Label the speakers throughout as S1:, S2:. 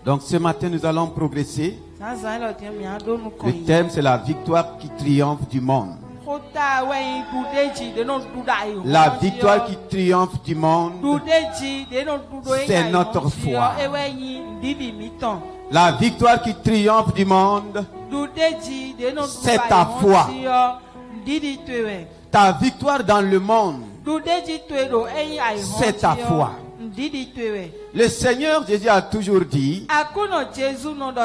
S1: Donc ce matin, nous allons progresser. Le thème, c'est la victoire qui triomphe du monde. La victoire qui triomphe du monde, c'est notre foi. La victoire qui triomphe du monde, c'est ta foi. Ta victoire dans le monde, c'est ta foi. Le Seigneur Jésus a toujours dit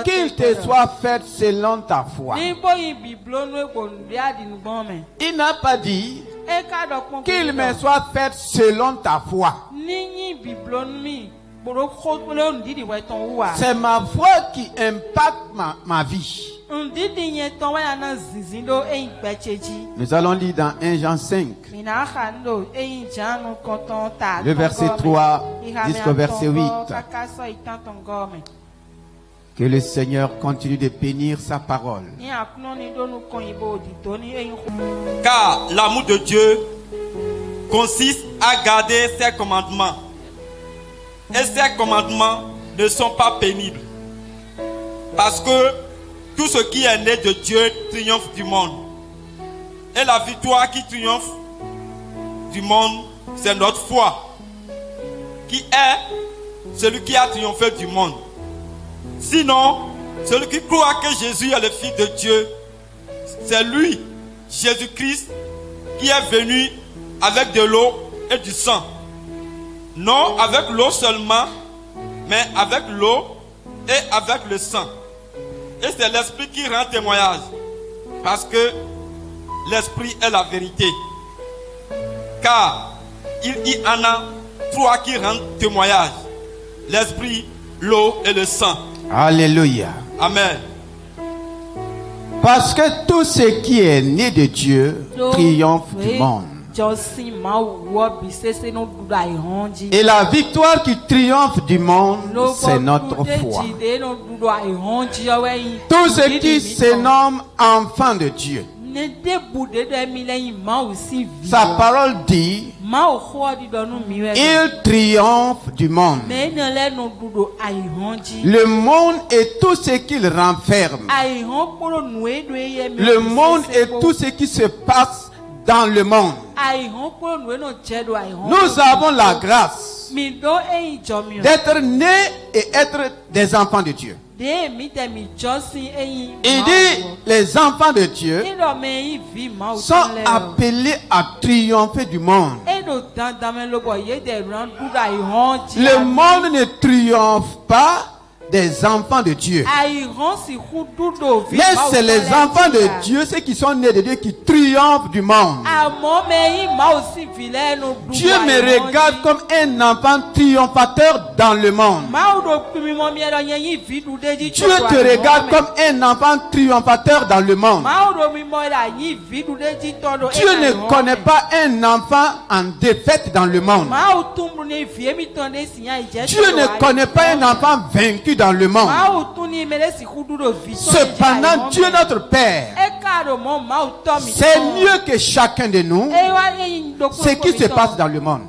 S1: qu'il te soit fait selon ta foi. Il n'a pas dit qu'il me soit fait selon ta foi. C'est ma foi qui impacte ma vie. Nous allons lire dans 1 Jean 5, le verset 3 jusqu'au verset 8. Que le Seigneur continue de bénir sa parole.
S2: Car l'amour de Dieu consiste à garder ses commandements. Et ces commandements ne sont pas pénibles. Parce que tout ce qui est né de Dieu triomphe du monde. Et la victoire qui triomphe du monde, c'est notre foi. Qui est celui qui a triomphé du monde. Sinon, celui qui croit que Jésus est le Fils de Dieu, c'est lui, Jésus-Christ, qui est venu avec de l'eau et du sang. Non avec l'eau seulement, mais avec l'eau et avec le sang. Et c'est l'Esprit qui rend témoignage. Parce que l'Esprit est la vérité. Car il y en a trois qui rendent témoignage. L'Esprit, l'eau et le sang.
S1: Alléluia.
S2: Amen.
S1: Parce que tout ce qui est né de Dieu triomphe du monde. Et la victoire qui triomphe du monde, c'est notre foi. Tous ceux qui se nomment enfants de Dieu, sa parole dit, il triomphe du monde. Le monde et tout ce qu'il renferme. Le monde et tout ce qui se passe dans le monde. Nous avons la grâce d'être nés et être des enfants de Dieu. Il dit, les enfants de Dieu sont appelés à triompher du monde. Le monde ne triomphe pas des enfants de Dieu. Mais c'est les enfants de Dieu, ceux qui sont nés de Dieu, qui triomphent du monde. Dieu me regarde comme un enfant triomphateur dans le monde. Dieu te regarde comme un enfant triomphateur dans le monde. Dieu ne connaît pas un enfant en défaite dans le monde. Dieu ne connaît pas un enfant vaincu dans le monde. Cependant, Dieu notre Père c'est mieux que chacun de nous ce qui se passe dans le monde.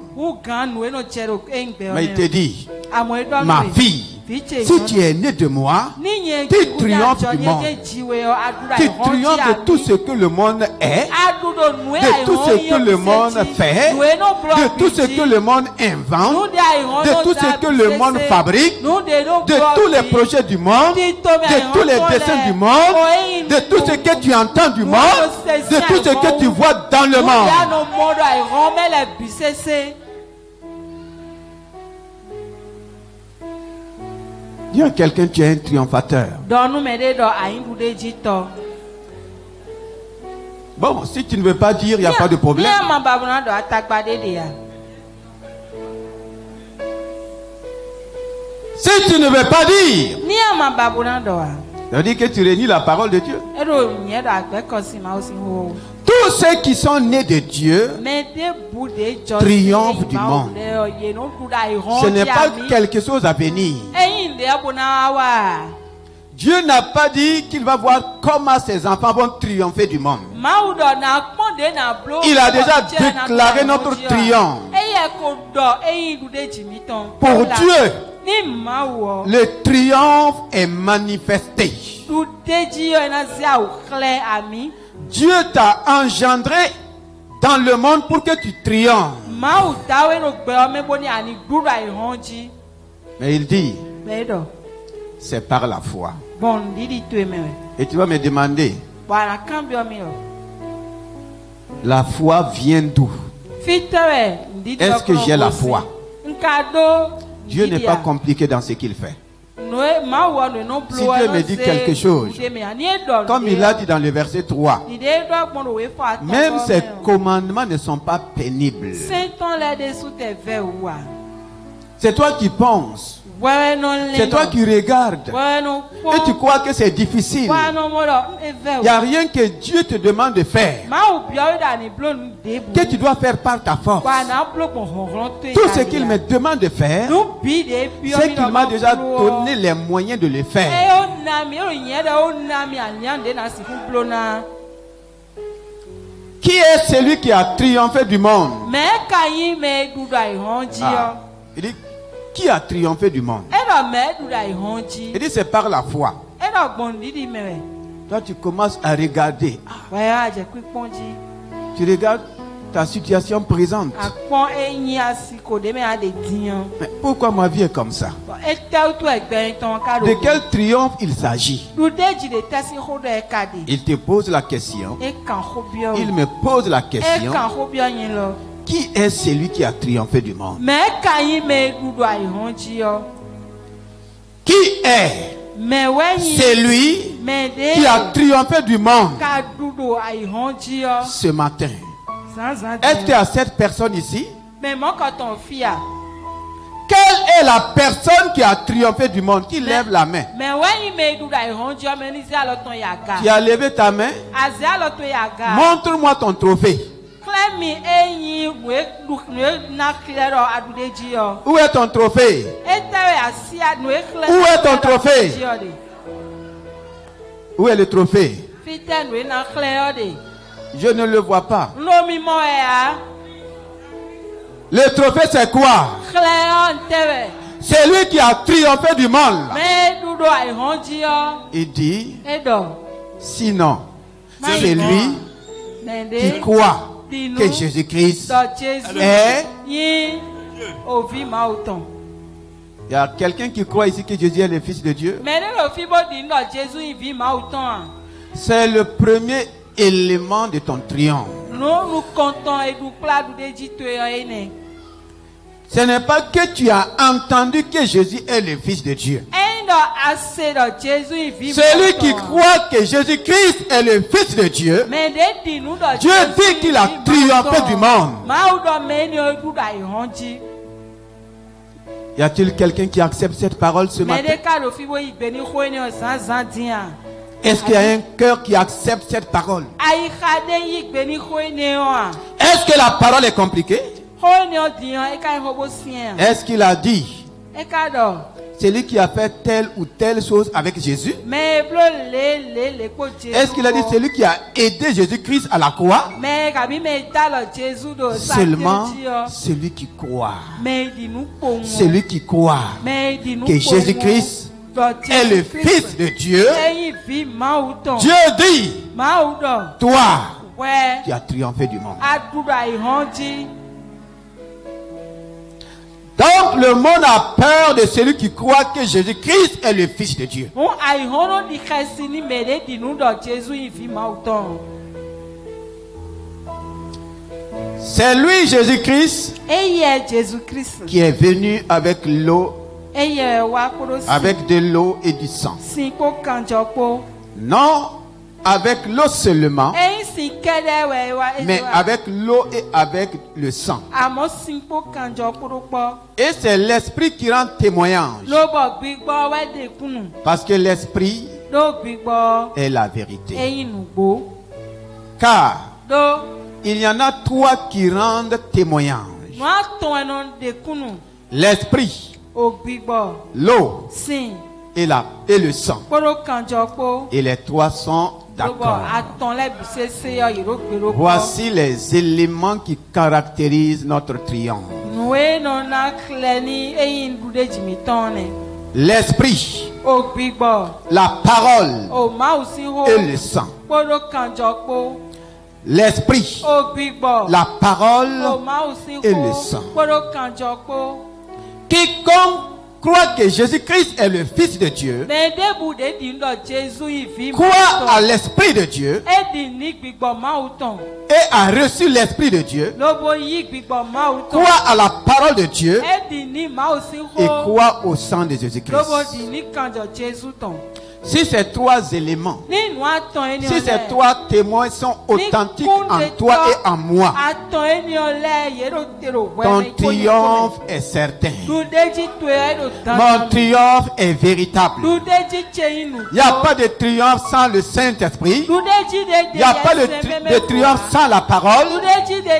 S1: Mais il te dit, ma fille, si tu es né de moi, tu triomphes du monde. Tu triomphes de tout ce que le monde est, de tout ce que le monde fait, de tout ce que le monde invente, de tout ce que le monde fabrique, de tous les projets du monde, de tous les dessins du monde, de tout ce que tu entends du monde, de tout ce que tu vois dans le monde. Dis à quelqu'un, tu es un triomphateur. Bon, si tu ne veux pas dire, il n'y a pas de problème. Si tu ne veux pas dire, ça veut dire que tu réunis la parole de Dieu. Tous ceux qui sont nés de Dieu triomphent du monde. Ce n'est pas quelque chose à venir. Dieu n'a pas dit qu'il va voir comment ses enfants vont triompher du monde. Il a déjà déclaré notre triomphe. Pour Dieu, le triomphe est manifesté. Dieu t'a engendré dans le monde pour que tu triomphes. Mais il dit, c'est par la foi. Et tu vas me demander, la foi vient d'où? Est-ce que j'ai la foi? Dieu n'est pas compliqué dans ce qu'il fait. Si Dieu me dit quelque chose, comme il a dit dans le verset 3, même ses commandements ne sont pas pénibles. C'est toi qui penses. C'est toi qui regardes. Et tu crois que c'est difficile. Il n'y a rien que Dieu te demande de faire que tu dois faire par ta force. Tout ce qu'il me demande de faire, c'est qu'il m'a déjà donné les moyens de le faire. Qui est celui qui a triomphé du monde? Il dit, qui a triomphé du monde? Il dit, c'est par la foi. Toi, tu commences à regarder. Tu regardes ta situation présente. Mais pourquoi ma vie est comme ça? De quel triomphe il s'agit? Il te pose la question. Il me pose la question. Qui est celui qui a triomphé du monde? Qui est celui qui a triomphé du monde ce matin? Est-ce qu'il y a cette personne ici? Quelle est la personne qui a triomphé du monde? Qui lève la main? Tu as levé ta main? Montre-moi ton trophée. Où est ton trophée? Où est ton trophée? Où est le trophée? Je ne le vois pas. Le trophée, c'est quoi? C'est lui qui a triomphé du monde. Il dit, sinon, c'est lui qui croit que Jésus-Christ est. Il y a quelqu'un qui croit ici que Jésus est le Fils de Dieu. C'est le premier élément de ton triomphe. Ce n'est pas que tu as entendu que Jésus est le Fils de Dieu. Celui qui croit que Jésus-Christ est le Fils de Dieu, Dieu dit qu'il a triomphé du monde. Y a-t-il quelqu'un qui accepte cette parole ce matin? Est-ce qu'il y a un cœur qui accepte cette parole? Est-ce que la parole est compliquée? Est-ce qu'il a dit celui qui a fait telle ou telle chose avec Jésus? Est-ce qu'il a dit celui qui a aidé Jésus-Christ à la croix? Seulement celui qui croit. Celui qui croit que Jésus-Christ est le Fils de Dieu. Dieu dit, toi, tu as triomphé du monde. Donc le monde a peur de celui qui croit que Jésus-Christ est le Fils de Dieu. C'est lui, Jésus-Christ, qui est venu avec l'eau, avec de l'eau et du sang. Non avec l'eau seulement, mais avec l'eau et avec le sang. Et c'est l'esprit qui rend témoignage. Parce que l'esprit est la vérité. Car il y en a trois qui rendent témoignage. L'esprit, l'eau et le sang. Et les trois sont d'accord. Voici les éléments qui caractérisent notre triomphe. l'esprit, la parole et le sang. L'esprit, la parole et le sang. Quiconque croit que Jésus-Christ est le Fils de Dieu, croit à l'Esprit de Dieu et a reçu l'Esprit de Dieu, croit à la parole de Dieu et croit au sang de Jésus-Christ. Si ces trois éléments, si ces trois témoins sont authentiques en toi et en moi, ton triomphe est certain. Mon triomphe est véritable. Il n'y a pas de triomphe sans le Saint-Esprit. Il n'y a pas de triomphe sans la parole.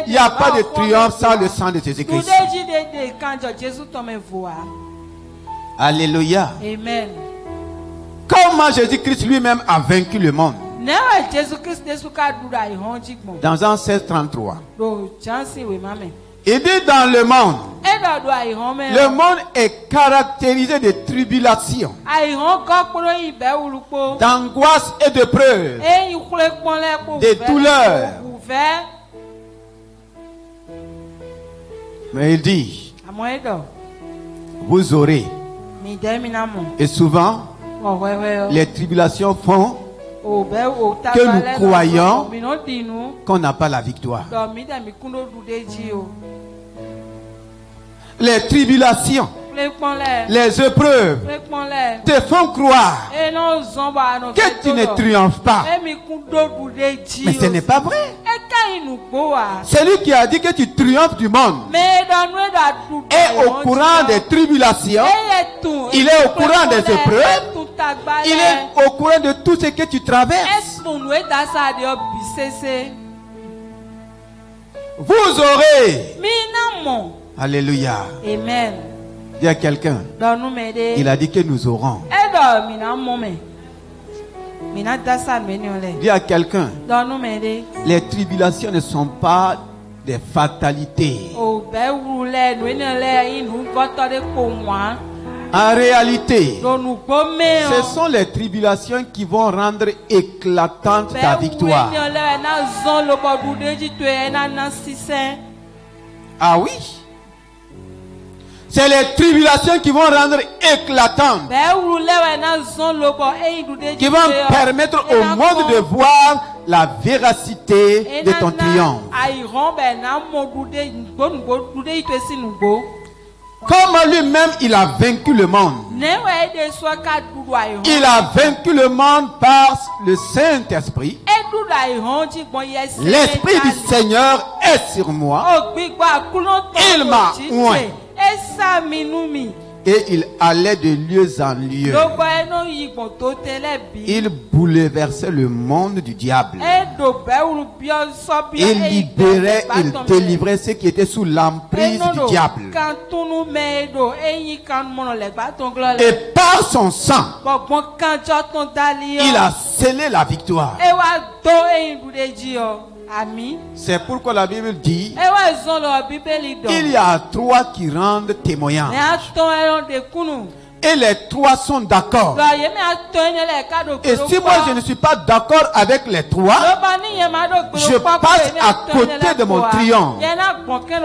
S1: Il n'y a pas de triomphe sans le sang de Jésus-Christ. Alléluia.
S3: Amen.
S1: Comment Jésus-Christ lui-même a vaincu le monde? Dans Jean 16:33. Il dit dans le monde est caractérisé de tribulations, d'angoisse et de preuves, de douleurs. Mais il dit, vous aurez. Et souvent, les tribulations font que nous croyons qu'on n'a pas la victoire. Les tribulations, les épreuves te font croire que tu ne triomphes pas. Mais ce n'est pas vrai. Celui qui a dit que tu triomphes du monde est au courant des tribulations, il est au courant des épreuves, il est au courant de tout ce que tu traverses. Vous aurez. Alléluia.
S3: Amen.
S1: Dis à quelqu'un. Il a dit que nous aurons. Dis à quelqu'un. Les tribulations ne sont pas des fatalités. En réalité, ce sont les tribulations qui vont rendre éclatante ta victoire. Ah oui? C'est les tribulations qui vont rendre éclatante, qui vont permettre au monde de voir la véracité de ton triomphe. Comme lui-même il a vaincu le monde. Il a vaincu le monde par le Saint-Esprit. L'Esprit du Seigneur est sur moi. Il m'a oint. Et il allait de lieu en lieu. Il bouleversait le monde du diable. Il libérait, il délivrait ceux qui étaient sous l'emprise du diable. Et par son sang, il a scellé la victoire. C'est pourquoi la Bible dit il y a trois qui rendent témoignage. Et les trois sont d'accord. Et si moi je ne suis pas d'accord avec les trois, je passe à côté de mon triomphe.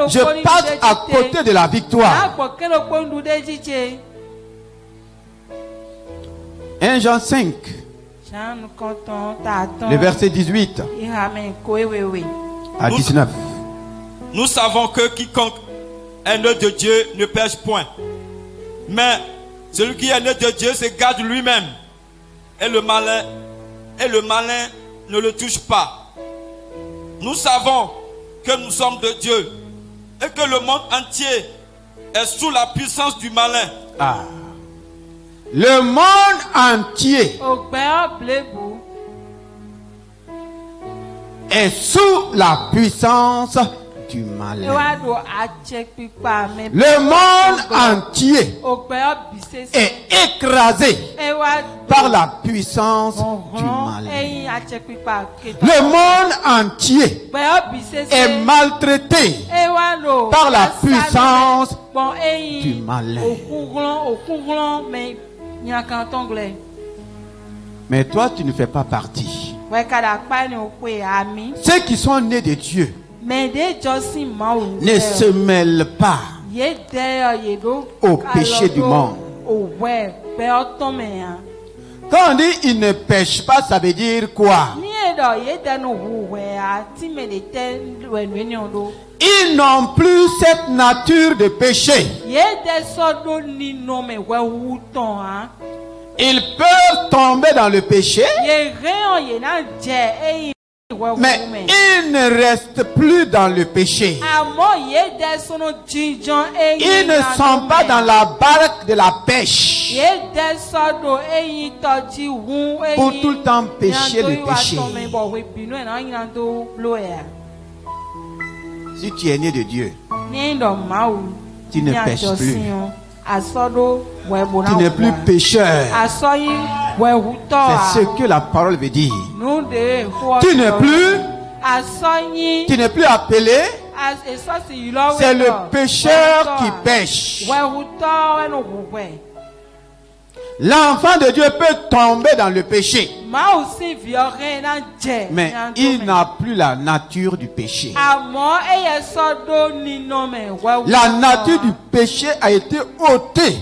S1: Je passe à côté de la victoire. 1 Jean 5. Le verset 18 à 19.
S2: Nous savons que quiconque est né de Dieu ne pêche point. Mais celui qui est né de Dieu se garde lui-même. Et le malin ne le touche pas. Nous savons que nous sommes de Dieu et que le monde entier est sous la puissance du malin.
S1: Ah. Le monde entier est sous la puissance du malin. Le monde entier est écrasé par la puissance du malin. Le monde entier est maltraité par la puissance du malin. Mais toi, tu ne fais pas partie. Ceux qui sont nés de Dieu ne se mêlent pas au péché du monde. Quand on dit ils ne pêchent pas, ça veut dire quoi? Ils n'ont plus cette nature de péché. Ils peuvent tomber dans le péché, mais ils ne restent plus dans le péché. Ils ne sont pas dans la barque de la pêche pour tout le temps pécher le péché. Si tu es né de Dieu, tu ne pêches plus. Tu n'es plus pécheur. C'est ce que la parole veut dire. Tu n'es plus appelé. C'est le pécheur qui pêche. L'enfant de Dieu peut tomber dans le péché, mais il n'a plus la nature du péché. La nature du péché a été ôtée.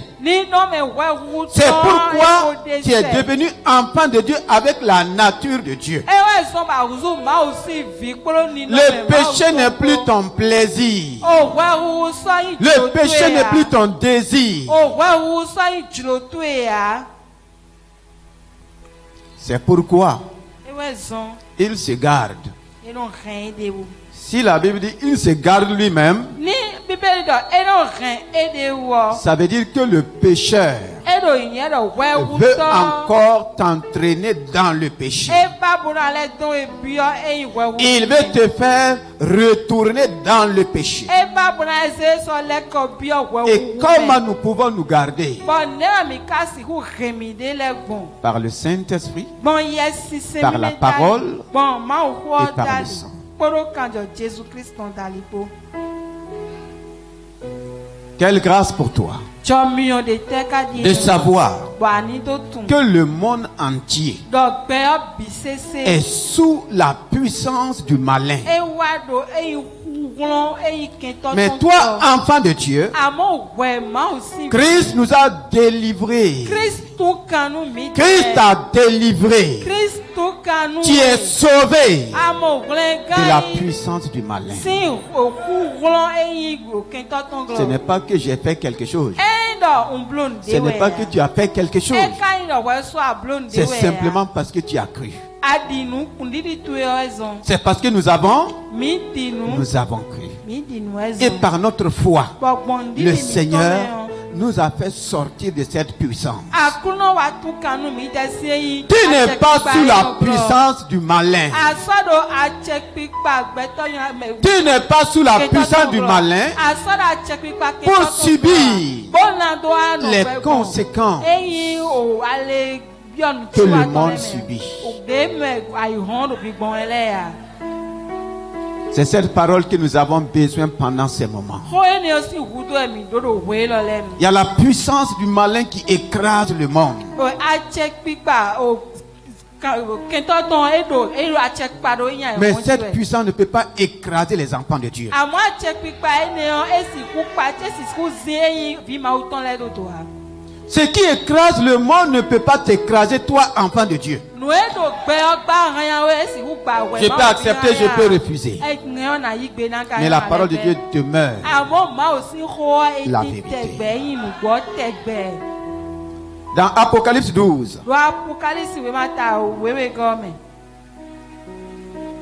S1: C'est pourquoi tu es devenu enfant de Dieu avec la nature de Dieu. Le péché n'est plus ton plaisir. Le péché n'est plus ton désir. C'est pourquoi il se garde. Si la Bible dit il se garde lui-même, ça veut dire que le pécheur veut encore t'entraîner dans le péché. Il veut te faire retourner dans le péché. Et comment nous pouvons nous garder? Par le Saint-Esprit, par la parole et par le sang. Quelle grâce pour toi de savoir que le monde entier est sous la puissance du malin. Mais toi, enfant de Dieu, Christ nous a délivrés. Christ t'a délivré. Tu es sauvé de la puissance du malin. Ce n'est pas que j'ai fait quelque chose. Ce n'est pas que tu as fait quelque chose. C'est simplement parce que tu as cru. C'est parce que nous avons cru. Et par notre foi, le Seigneur nous a fait sortir de cette puissance. Tu n'es pas sous la puissance du malin. Tu n'es pas sous la puissance du malin pour subir les conséquences que le monde subit. C'est cette parole que nous avons besoin pendant ces moments. Il y a la puissance du malin qui écrase le monde. Mais cette puissance ne peut pas écraser les enfants de Dieu. Ce qui écrase le monde ne peut pas t'écraser, toi, enfant de Dieu. Je peux accepter, je peux refuser. Mais la parole de Dieu demeure la vérité. Dans Apocalypse 12,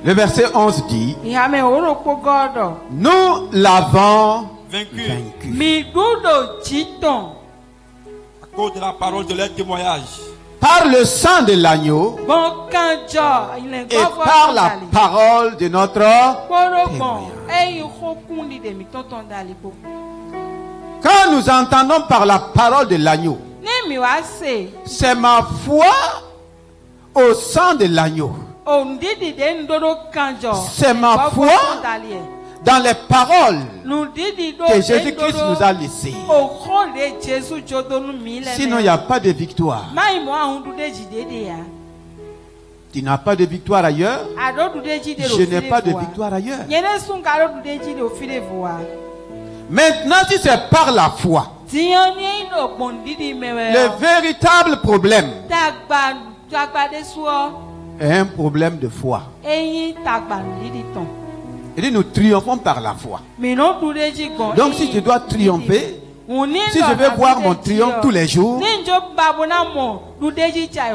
S1: le verset 11 dit: nous l'avons vaincu.
S2: À cause de la parole de leur témoignage.
S1: Par le sang de l'agneau et par la parole de notre témoignage. Quand nous entendons par la parole de l'agneau, C'est ma foi au sang de l'agneau. C'est ma foi dans les paroles que Jésus-Christ nous a laissées. Sinon, il n'y a pas de victoire. Tu n'as pas de victoire ailleurs. Je n'ai pas de victoire ailleurs. Maintenant, si c'est par la foi, le véritable problème est un problème de foi. Et nous triomphons par la foi. Donc si je dois triompher, si je veux voir mon triomphe tous les jours,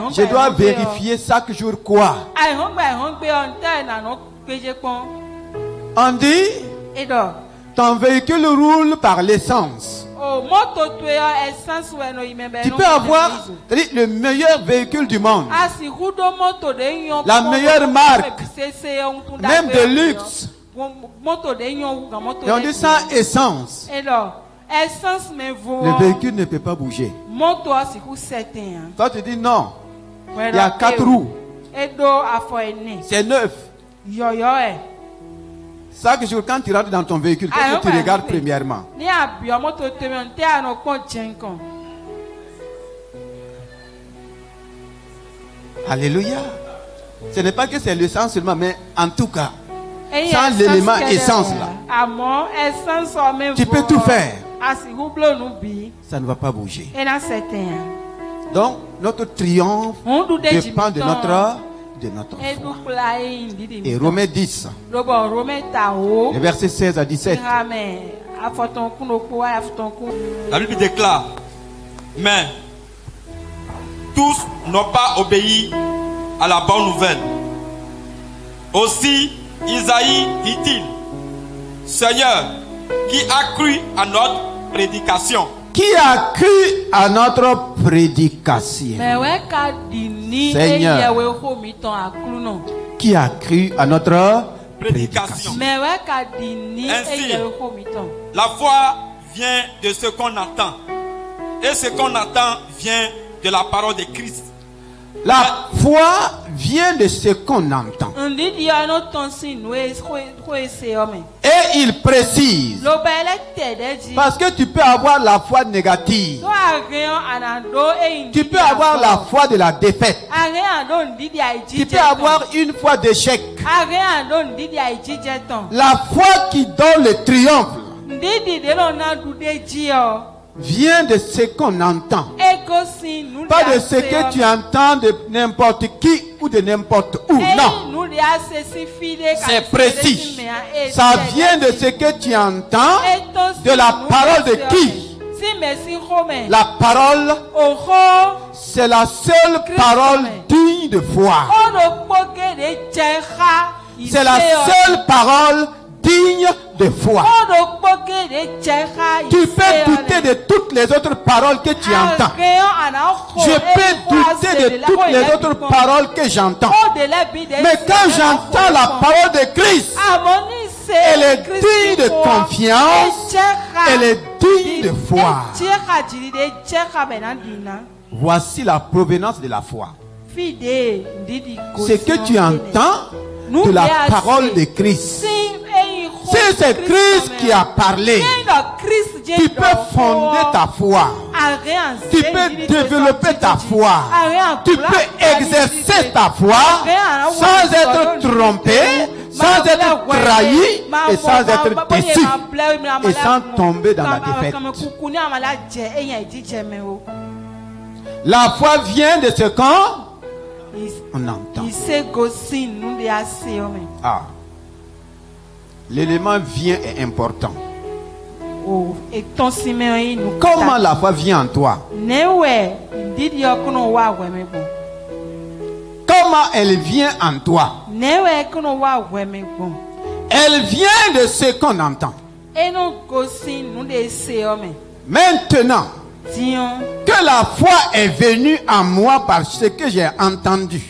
S1: je dois vérifier chaque jour quoi? On dit, ton véhicule roule par l'essence. Tu peux avoir le meilleur véhicule du monde, la meilleure marque, même de luxe. Et on dit sans essence, le véhicule ne peut pas bouger. Toi tu dis non, il y a 4 roues, c'est neuf. Chaque jour quand tu rentres dans ton véhicule, qu'est-ce que tu regardes premièrement? Alléluia. Ce n'est pas que c'est l'essence seulement, mais en tout cas, sans l'élément essence là, tu peux tout faire. Ça ne va pas bouger. Donc, notre triomphe dépend de notre foi. Et Romains 10, les versets 16 à 17.
S2: La Bible déclare, mais tous n'ont pas obéi à la bonne nouvelle. Aussi, Isaïe dit-il, Seigneur, qui a cru à notre prédication?
S1: Qui a cru à notre prédication? Seigneur, qui a cru à notre prédication?
S2: Ainsi, la foi vient de ce qu'on entend. Et ce qu'on entend vient de la parole de Christ.
S1: La foi vient de ce qu'on entend. Et il précise, parce que tu peux avoir la foi négative, tu peux avoir la foi de la défaite, tu peux avoir une foi d'échec. La foi qui donne le triomphe vient de ce qu'on entend, pas de ce que tu entends de n'importe qui ou de n'importe où. Non, c'est précis. Ça vient de ce que tu entends, de la parole de qui? La parole, c'est la seule parole digne de foi. C'est la seule parole digne de foi. Tu peux douter de toutes les autres paroles que tu entends. Je peux douter de toutes les autres paroles que j'entends. Mais quand j'entends la parole de Christ, elle est digne de confiance, elle est digne de foi. Voici la provenance de la foi. Ce que tu entends de la parole de Christ. Si c'est Christ qui a parlé, tu peux fonder ta foi. Tu peux développer ta foi. Tu peux exercer ta foi sans être trompé, sans être trahi et sans être déçu et sans tomber dans la défaite. La foi vient de ce qu'on entend. Ah. L'élément vient est important. Comment la foi vient en toi? Comment elle vient en toi? Elle vient de ce qu'on entend. Maintenant, que que la foi est venue à moi par ce que j'ai entendu.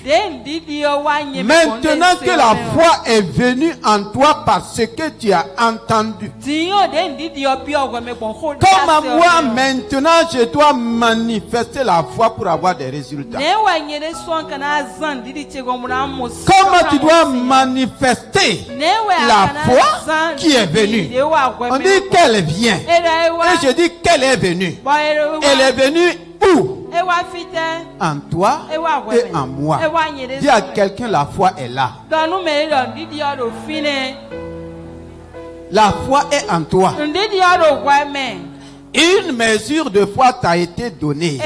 S1: Maintenant que la foi est venue en toi par ce que tu as entendu. Comme à moi, maintenant, je dois manifester la foi pour avoir des résultats. Comment tu dois manifester la foi qui est venue? On dit qu'elle vient. Et je dis qu'elle est venue. Elle est venue où? En toi et en moi. Dis à quelqu'un, la foi est là. La foi est en toi. Une mesure de foi t'a été donnée.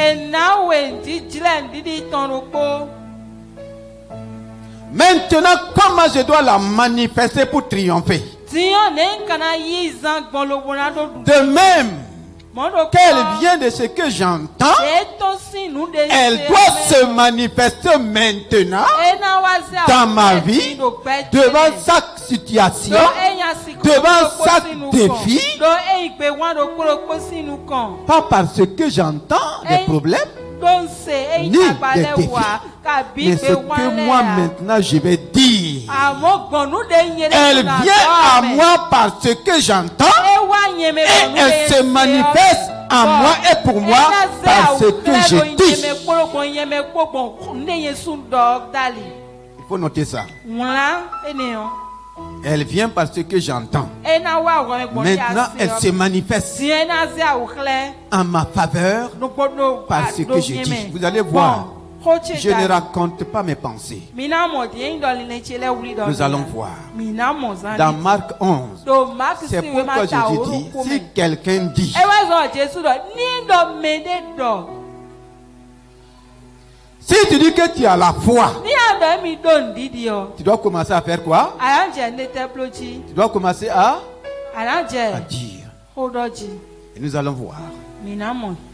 S1: Maintenant, comment je dois la manifester pour triompher? De même qu'elle vient de ce que j'entends, elle doit se manifester maintenant dans ma vie, devant chaque situation, devant chaque défi, pas parce que j'entends des problèmes, ni des défis, mais ce que moi maintenant je vais dire. Elle vient à moi parce que j'entends et elle se manifeste en moi et pour moi parce que je dis. Il faut noter ça. Elle vient parce que j'entends. Maintenant, elle se manifeste en ma faveur parce que je dis. Vous allez voir. Je ne raconte pas mes pensées. Nous allons voir. Dans Marc 11. C'est pourquoi Jésus dit, si quelqu'un dit, si tu dis que tu as la foi, tu dois commencer à faire quoi? Tu dois commencer à dire. Et nous allons voir.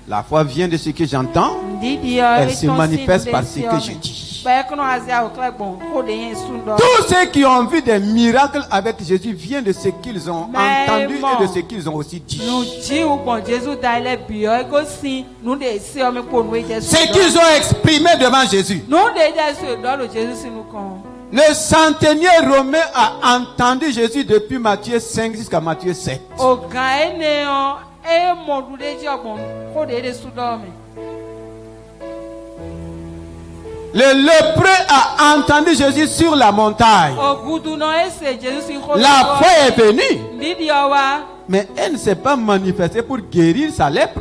S1: La foi vient de ce que j'entends. Elle se manifeste par ce que je dis. Tous ceux qui ont vu des miracles avec Jésus viennent de ce qu'ils ont entendu et de ce qu'ils ont aussi dit. Ce qu'ils ont exprimé devant Jésus. Le centenier romain a entendu Jésus depuis Matthieu 5 jusqu'à Matthieu 7. Le lépreux a entendu Jésus sur la montagne. La foi est venue, mais elle ne s'est pas manifestée pour guérir sa lèpre.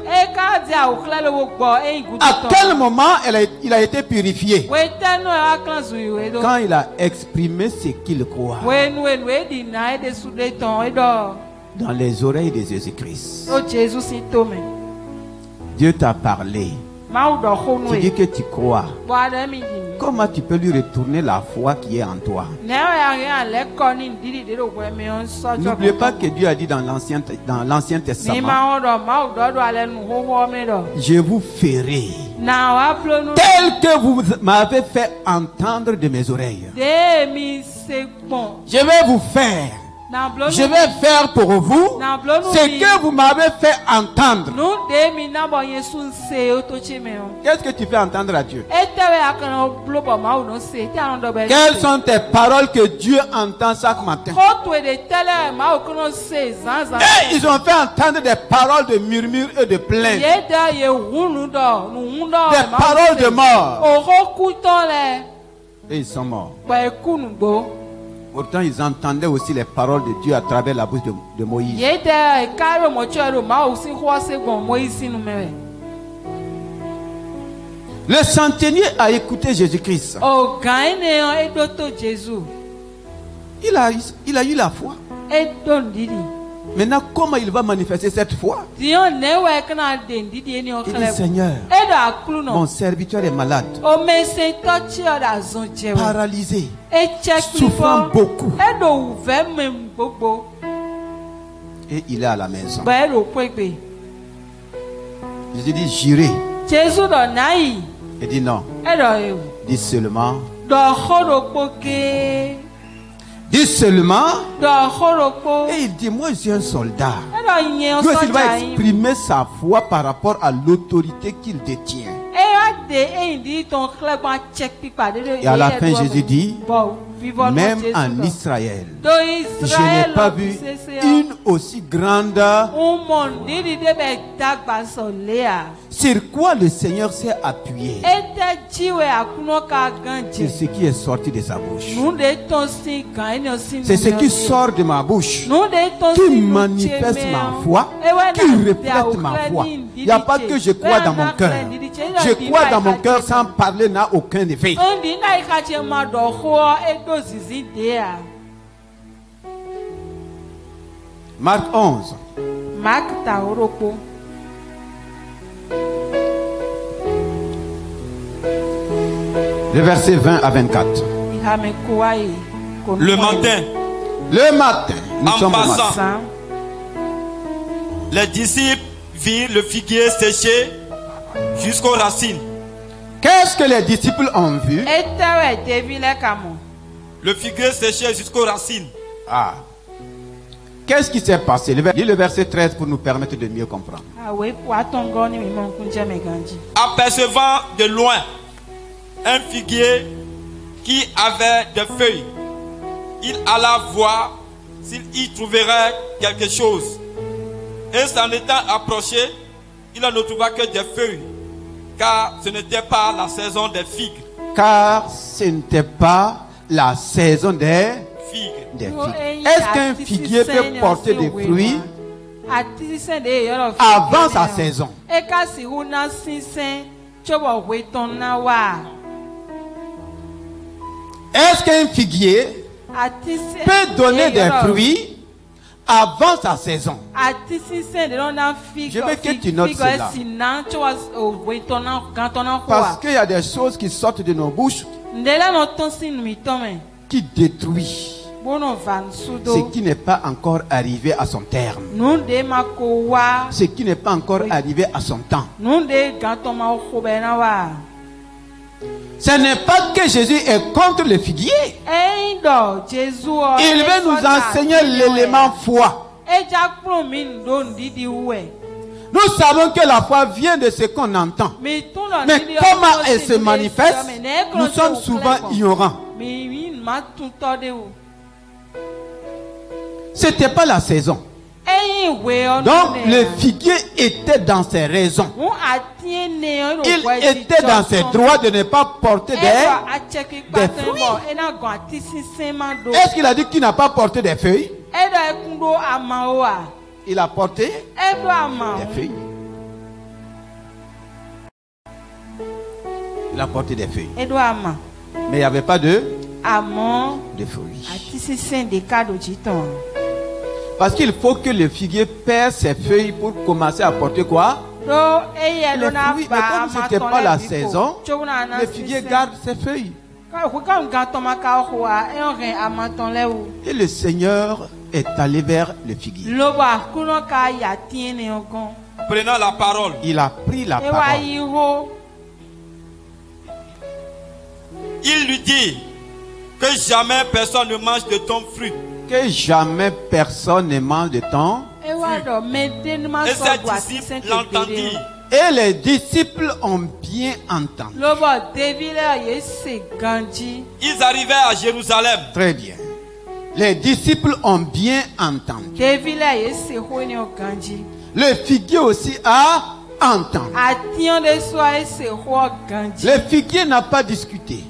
S1: À quel moment il a été purifié? Quand il a exprimé ce qu'il croit dans les oreilles de Jésus-Christ. Dieu t'a parlé. Tu dis que tu crois. Comment tu peux lui retourner la foi qui est en toi? N'oubliez pas que Dieu a dit dans l'Ancien Testament, je vous ferai tel que vous m'avez fait entendre de mes oreilles. Je vais vous faire. Je vais faire pour vous ce que vous m'avez fait entendre. Qu'est-ce que tu fais entendre à Dieu? Quelles sont tes paroles que Dieu entend chaque matin? Et ils ont fait entendre des paroles de murmure et de plainte. Des paroles de mort. Et ils sont morts. Pourtant, ils entendaient aussi les paroles de Dieu à travers la bouche de Moïse. Le centenier a écouté Jésus-Christ. Il a eu la foi. Maintenant, comment il va manifester cette foi? Il dit, Seigneur, mon serviteur est malade, paralysé, souffrant beaucoup, et il est à la maison. Jésus dit, j'irai. Il dit non. Dis seulement, dit seulement, et il dit, moi je suis un soldat. Lui aussi, il va exprimer sa foi par rapport à l'autorité qu'il détient. Et à la fin, Jésus dit, même en Israël, je n'ai pas vu une aussi grande. Sur quoi le Seigneur s'est appuyé? C'est ce qui est sorti de sa bouche. C'est ce qui sort de ma bouche, qui manifeste ma foi, qui reflète ma foi. Il n'y a pas que je crois dans mon cœur. Je crois dans mon cœur sans parler n'a aucun effet. Marc 11. Le verset 20 à 24.
S2: Le matin,
S1: nous sommes au matin.
S2: Les disciples virent le figuier séché jusqu'aux racines.
S1: Qu'est-ce que les disciples ont vu?
S2: Le figuier séché jusqu'aux racines.
S1: Ah. Qu'est-ce qui s'est passé? Lis le verset 13 pour nous permettre de mieux comprendre.
S2: Apercevant de loin un figuier qui avait des feuilles, il alla voir s'il y trouverait quelque chose. Et s'en étant approché, il ne trouva que des feuilles, car ce n'était pas la saison des figues.
S1: Car ce n'était pas la saison des figues. Est-ce qu'un figuier peut porter des fruits avant sa saison? Est-ce qu'un figuier peut donner des fruits avant sa saison? Je veux que tu notes cela. Parce qu'il y a des choses qui sortent de nos bouches qui détruisent ce qui n'est pas encore arrivé à son terme. Ce qui n'est pas encore arrivé à son temps. Ce n'est pas que Jésus est contre le figuier. Il veut nous enseigner l'élément foi. Nous savons que la foi vient de ce qu'on entend. Mais comment elle se manifeste, nous sommes souvent ignorants. C'était pas la saison. Donc le figuier était dans ses raisons. Il était dans ses droits de ne pas porter des fruits. Est-ce qu'il a dit qu'il n'a pas porté des feuilles? Il a porté des feuilles. Il a porté des feuilles. Mais il n'y avait pas de fruits. Parce qu'il faut que le figuier perd ses feuilles pour commencer à porter quoi? Le fruit. Mais comme ce n'était pas la saison, le figuier garde ses feuilles. Et le Seigneur est allé vers le figuier.
S2: Prenant la parole.
S1: Il a pris la parole.
S2: Il lui dit que jamais personne ne mange de ton fruit.
S1: Que jamais personne ne mange de ton
S2: fruit. Et ses disciples l'entendirent.
S1: Et les disciples ont bien entendu.
S2: Ils arrivaient à Jérusalem.
S1: Très bien. Les disciples ont bien entendu. Le figuier aussi a entendu. Le figuier n'a pas discuté.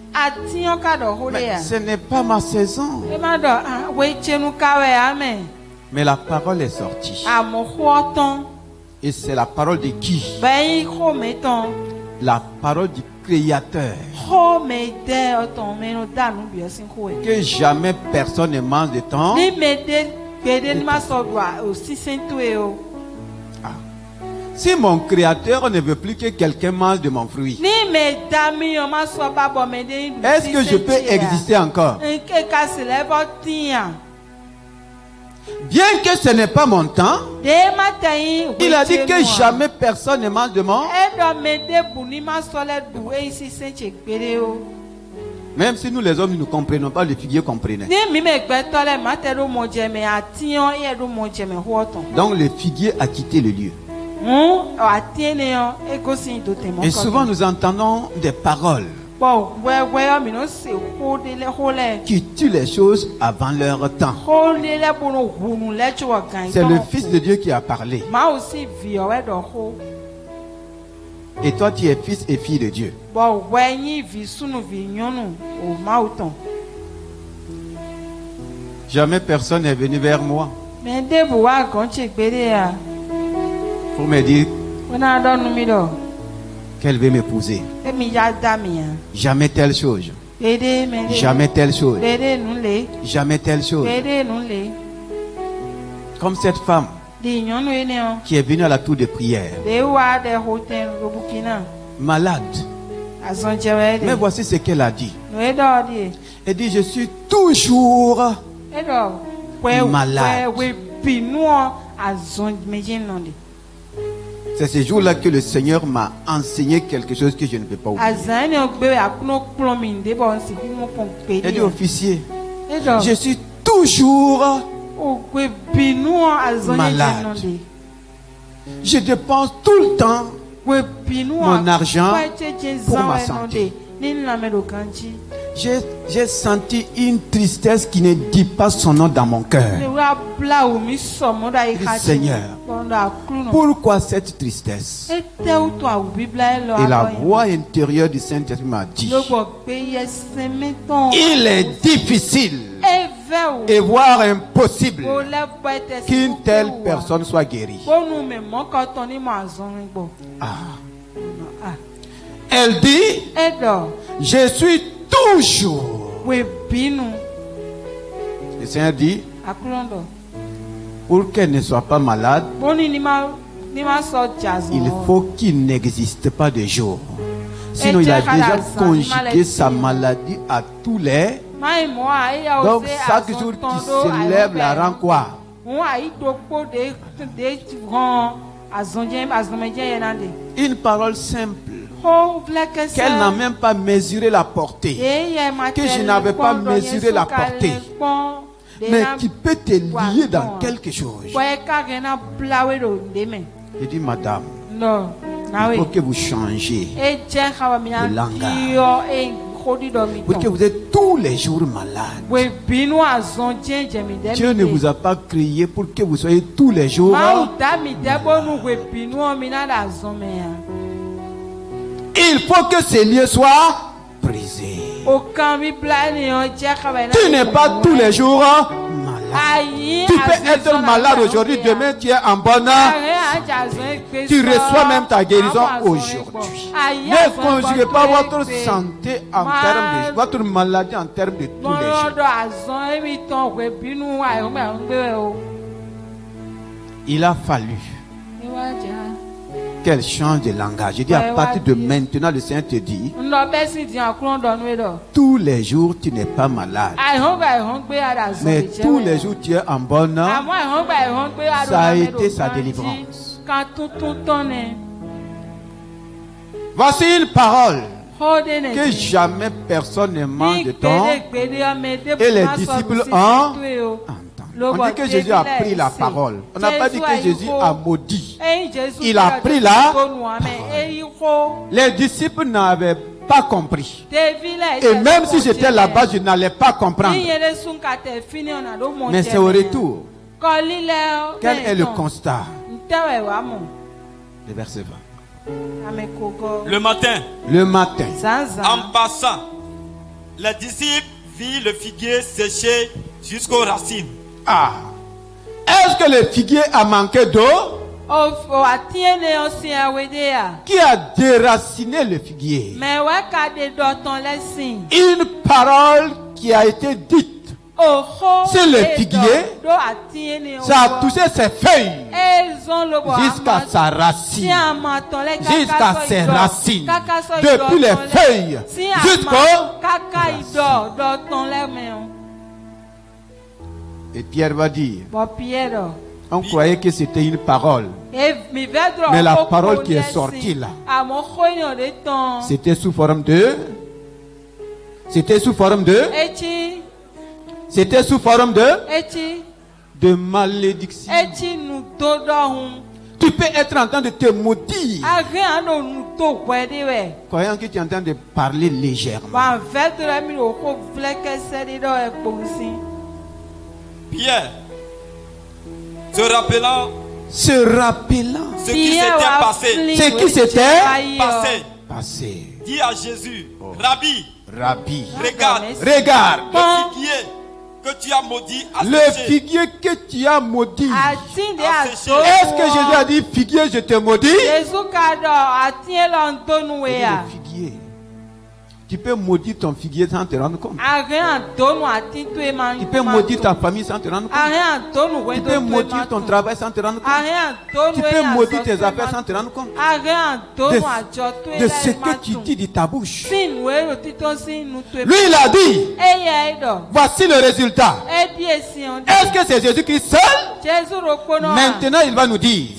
S1: Mais ce n'est pas ma saison. Mais la parole est sortie. Et c'est la parole de qui? La parole du Créateur. Que jamais personne ne mange de temps. Si mon Créateur ne veut plus que quelqu'un mange de mon fruit, est-ce que je peux exister encore? Bien que ce n'est pas mon temps, il a dit que jamais personne ne mange de mon. Même si nous les hommes ne comprenons pas, le figuier comprenait. Donc le figuier a quitté le lieu. Et souvent nous entendons des paroles qui tuent les choses avant leur temps. C'est le Fils de Dieu qui a parlé. Et toi tu es fils et fille de Dieu. Jamais personne n'est venu vers moi pour me dire qu'elle veut m'épouser. Jamais telle chose. Jamais telle chose. Jamais telle chose. Comme cette femme qui est venue à la tour de prière, malade. Mais voici ce qu'elle a dit. Elle dit, je suis toujours malade. C'est ce jour-là que le Seigneur m'a enseigné quelque chose que je ne peux pas oublier. Elle dit, officier, je suis toujours malade. Je dépense tout le temps mon argent pour ma santé. J'ai senti une tristesse qui ne dit pas son nom dans mon cœur. Seigneur, pourquoi cette tristesse? Et la voix intérieure du Saint-Esprit m'a dit, il est difficile et voire impossible qu'une telle personne soit guérie. Elle dit, je suis toujours. Le Seigneur dit, pour qu'elle ne soit pas malade, il faut qu'il n'existe pas de jour. Sinon, il a déjà conjugué sa maladie à tous les. Donc, chaque jour qu'il se lève, la rend quoi? Une parole simple qu'elle n'a même pas mesuré la portée, que je n'avais pas mesuré la portée, mais qui peut te lier dans quelque chose. Je dis, madame, il faut que vous changez de langage. Pour que vous êtes tous les jours malade. Dieu ne vous a pas créé pour que vous soyez tous les jours malade. Il faut que ces lieux soient brisés. Tu n'es pas tous les jours malade. Tu peux être malade aujourd'hui, demain tu es en bonne. Tu reçois même ta guérison aujourd'hui. Ne conjuguez pas votre santé en termes de votre maladie en termes de tous les jours. Il a fallu qu'elle change de langage. Je dis à partir de maintenant, le Seigneur te dit, tous les jours tu n'es pas malade, mais tous les jours tu es en bonne. Ça a été sa délivrance. Voici une parole que jamais personne ne manque de temps, et les disciples ont. On dit que Jésus a pris la parole. On n'a pas dit que Jésus a maudit. Il a pris la parole. Les disciples n'avaient pas compris. Et même si j'étais là-bas, je n'allais pas comprendre. Mais c'est au retour. Quel est le constat? Le verset 20.
S2: Le matin, en passant, les disciples virent le figuier séché jusqu'aux racines.
S1: Ah, est-ce que le figuier a manqué d'eau? Qui a déraciné le figuier? Une parole qui a été dite sur le figuier, ça a touché ses feuilles jusqu'à sa racine, jusqu'à ses racines, depuis les feuilles jusqu'aux racines. Et Pierre va dire, on croyait que c'était une parole, mais la parole qui est sortie là, c'était sous forme de C'était sous forme de. C'était sous forme de malédiction. Tu peux être en train de te maudire, croyant que tu es en train de parler légèrement.
S2: Pierre, se rappelant ce qui s'était passé, dit à Jésus, Rabbi, regarde le figuier que tu as maudit a séché.
S1: Le figuier que tu as maudit. Est-ce que Jésus a dit, figuier, je te maudis? Le figuier. Tu peux maudire ton figuier sans te rendre compte. Tu peux maudire ta famille sans te rendre compte. Tu peux maudire ton travail sans te rendre compte. Tu peux maudire tes affaires sans te rendre compte. De ce que tu dis de ta bouche. Lui, il a dit, voici le résultat. Est-ce que c'est Jésus-Christ seul? Maintenant, il va nous dire.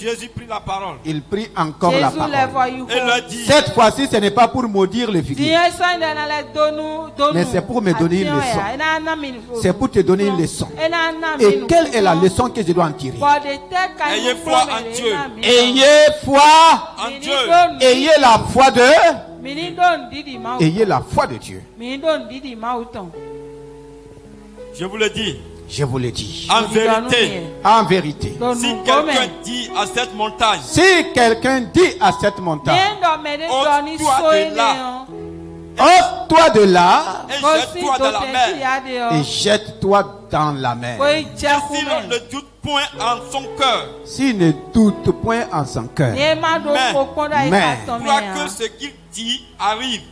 S2: Jésus prit la parole.
S1: Il prit encore la parole.
S2: Et leur dit,
S1: cette fois-ci, ce n'est pas pour maudire le figuier, mais c'est pour me donner une leçon. C'est pour te donner une leçon. Et quelle est la leçon que je dois en tirer?
S2: Ayez foi en Dieu.
S1: Ayez foi
S2: en Dieu.
S1: Ayez la foi de. Ayez la foi de Dieu.
S2: Je vous le dis.
S1: Je vous le dis.
S2: En vérité.
S1: En vérité.
S2: Si quelqu'un dit à cette montagne.
S1: Si quelqu'un dit à cette montagne. Ôte-toi de là.
S2: Et jette-toi dans la mer.
S1: Et jette-toi dans la mer.
S2: Si l'on ne doute point en son cœur.
S1: S'il ne doute point en son cœur.
S2: Mais croit que ce qu'il dit arrive,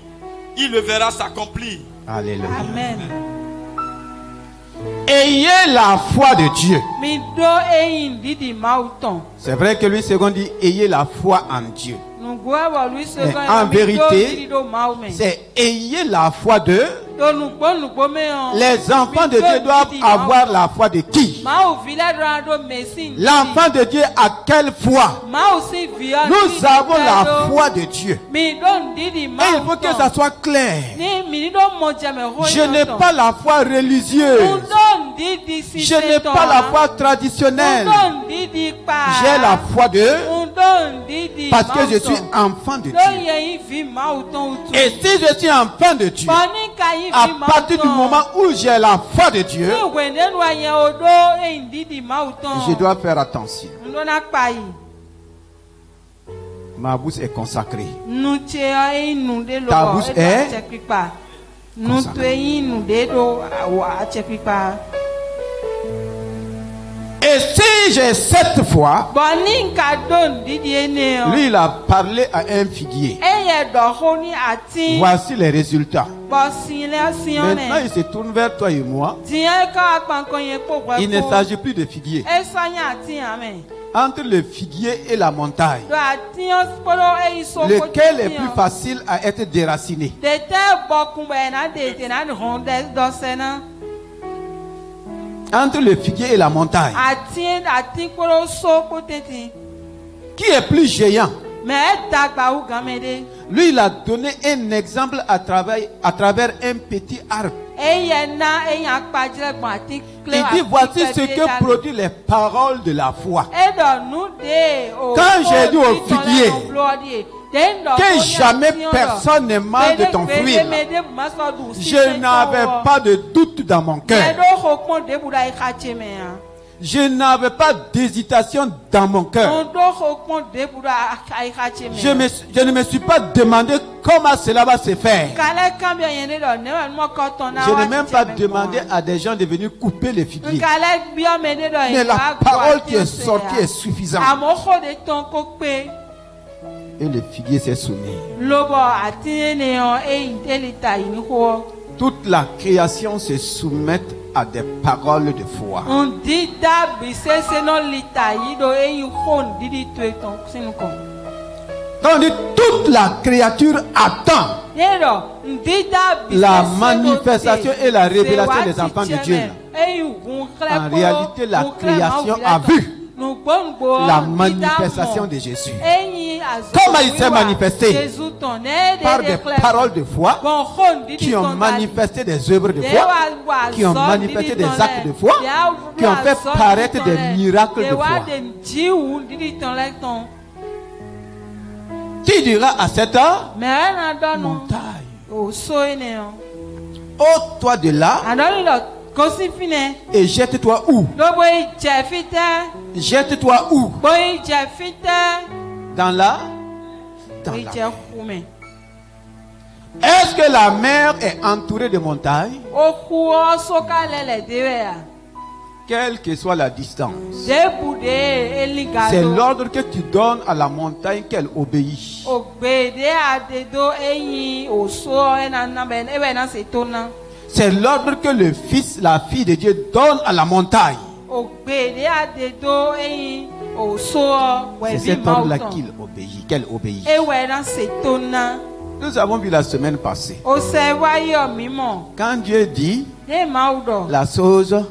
S2: il le verra s'accomplir.
S1: Alléluia. Amen. Ayez la foi de Dieu. C'est vrai que lui second dit ayez la foi en Dieu. Mais en vérité, c'est ayez la foi de. Les enfants de Dieu doivent avoir la foi de qui? L'enfant de Dieu a quelle foi? Nous avons la foi de Dieu. Et il faut que ça soit clair. Je n'ai pas la foi religieuse. Je n'ai pas la foi traditionnelle. J'ai la foi de. Parce que je suis enfant de Dieu. Et si je suis enfant de Dieu, à partir du moment où j'ai la foi de Dieu, je dois faire attention. Ma bouche est consacrée. Ta bouche est consacrée. Et si j'ai cette foi, lui il a parlé à un figuier. Voici les résultats. Maintenant il se tourne vers toi et moi. Il ne s'agit plus de figuier. Entre le figuier et la montagne, lequel est plus facile à être déraciné? Entre le figuier et la montagne, qui est plus géant? Lui, il a donné un exemple à travers un petit arbre. Il dit, voici ce que produit les paroles de la foi. Quand j'ai dit au figuier que jamais personne ne mange de ton fruit, je n'avais pas de doute dans mon cœur. Je n'avais pas d'hésitation dans mon cœur. Je ne me suis pas demandé comment cela va se faire. Je n'ai même pas demandé à des gens de venir couper les figuiers. Mais la parole qui est sortie est suffisante. Et le figuier s'est soumis. Toute la création se soumet à des paroles de foi. Quand on dit toute la créature attend la manifestation et la révélation des enfants de Dieu. En réalité, la création a vu la manifestation de Jésus. Comment il s'est manifesté? Par des paroles de foi qui ont manifesté des œuvres de foi, qui ont manifesté des actes de foi, qui ont fait paraître des miracles de foi. Tu diras à cette heure, montagne, ôte-toi de là et jette-toi où? Jette-toi où? Dans la mer. Est-ce que la mer est entourée de montagnes? Quelle que soit la distance, c'est l'ordre que tu donnes à la montagne qu'elle obéit. C'est l'ordre que le fils, la fille de Dieu donne à la montagne. C'est cet ordre-là qu'elle obéit. Nous avons vu la semaine passée. Quand Dieu dit la chose arrive.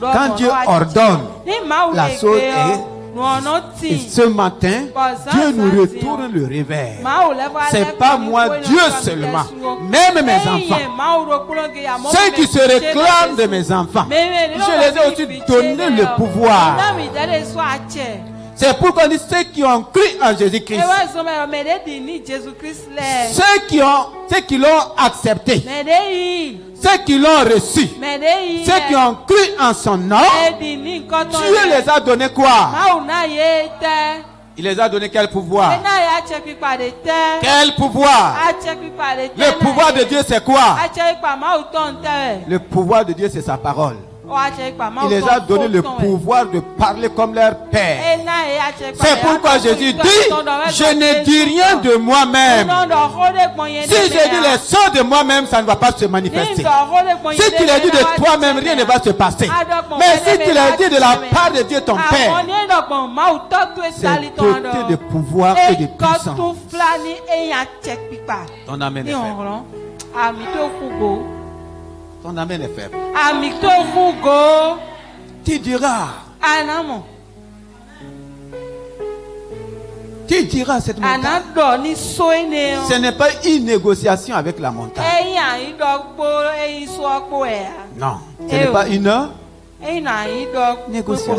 S1: Quand Dieu ordonne, la chose est. Et ce matin, Dieu nous retourne le revers. C'est pas moi, Dieu seulement, même mes enfants. Ceux qui se réclament de mes enfants, je les ai aussi donné le pouvoir. C'est pourquoi on dit ceux qui ont cru en Jésus-Christ, ceux qui l'ont accepté, ceux qui l'ont reçu, ceux qui ont cru en son nom, Dieu les a donné quoi? Il les a donné quel pouvoir? Quel pouvoir? Le pouvoir de Dieu c'est quoi? Le pouvoir de Dieu c'est sa parole. Il les a donné le pouvoir de parler comme leur Père. C'est pourquoi Jésus dit, je ne dis rien de moi-même. Si je dis les choses de moi-même, ça ne va pas se manifester. Si tu les dis de toi-même, rien ne va se passer. Mais si tu les dis de la part de Dieu ton Père, c'est doté de pouvoir et de puissance. Ton amen est faible. Ton amen est faible. Tu diras. Tu diras cette montagne. Ce n'est pas une négociation avec la montagne. Non. Ce n'est pas une négociation.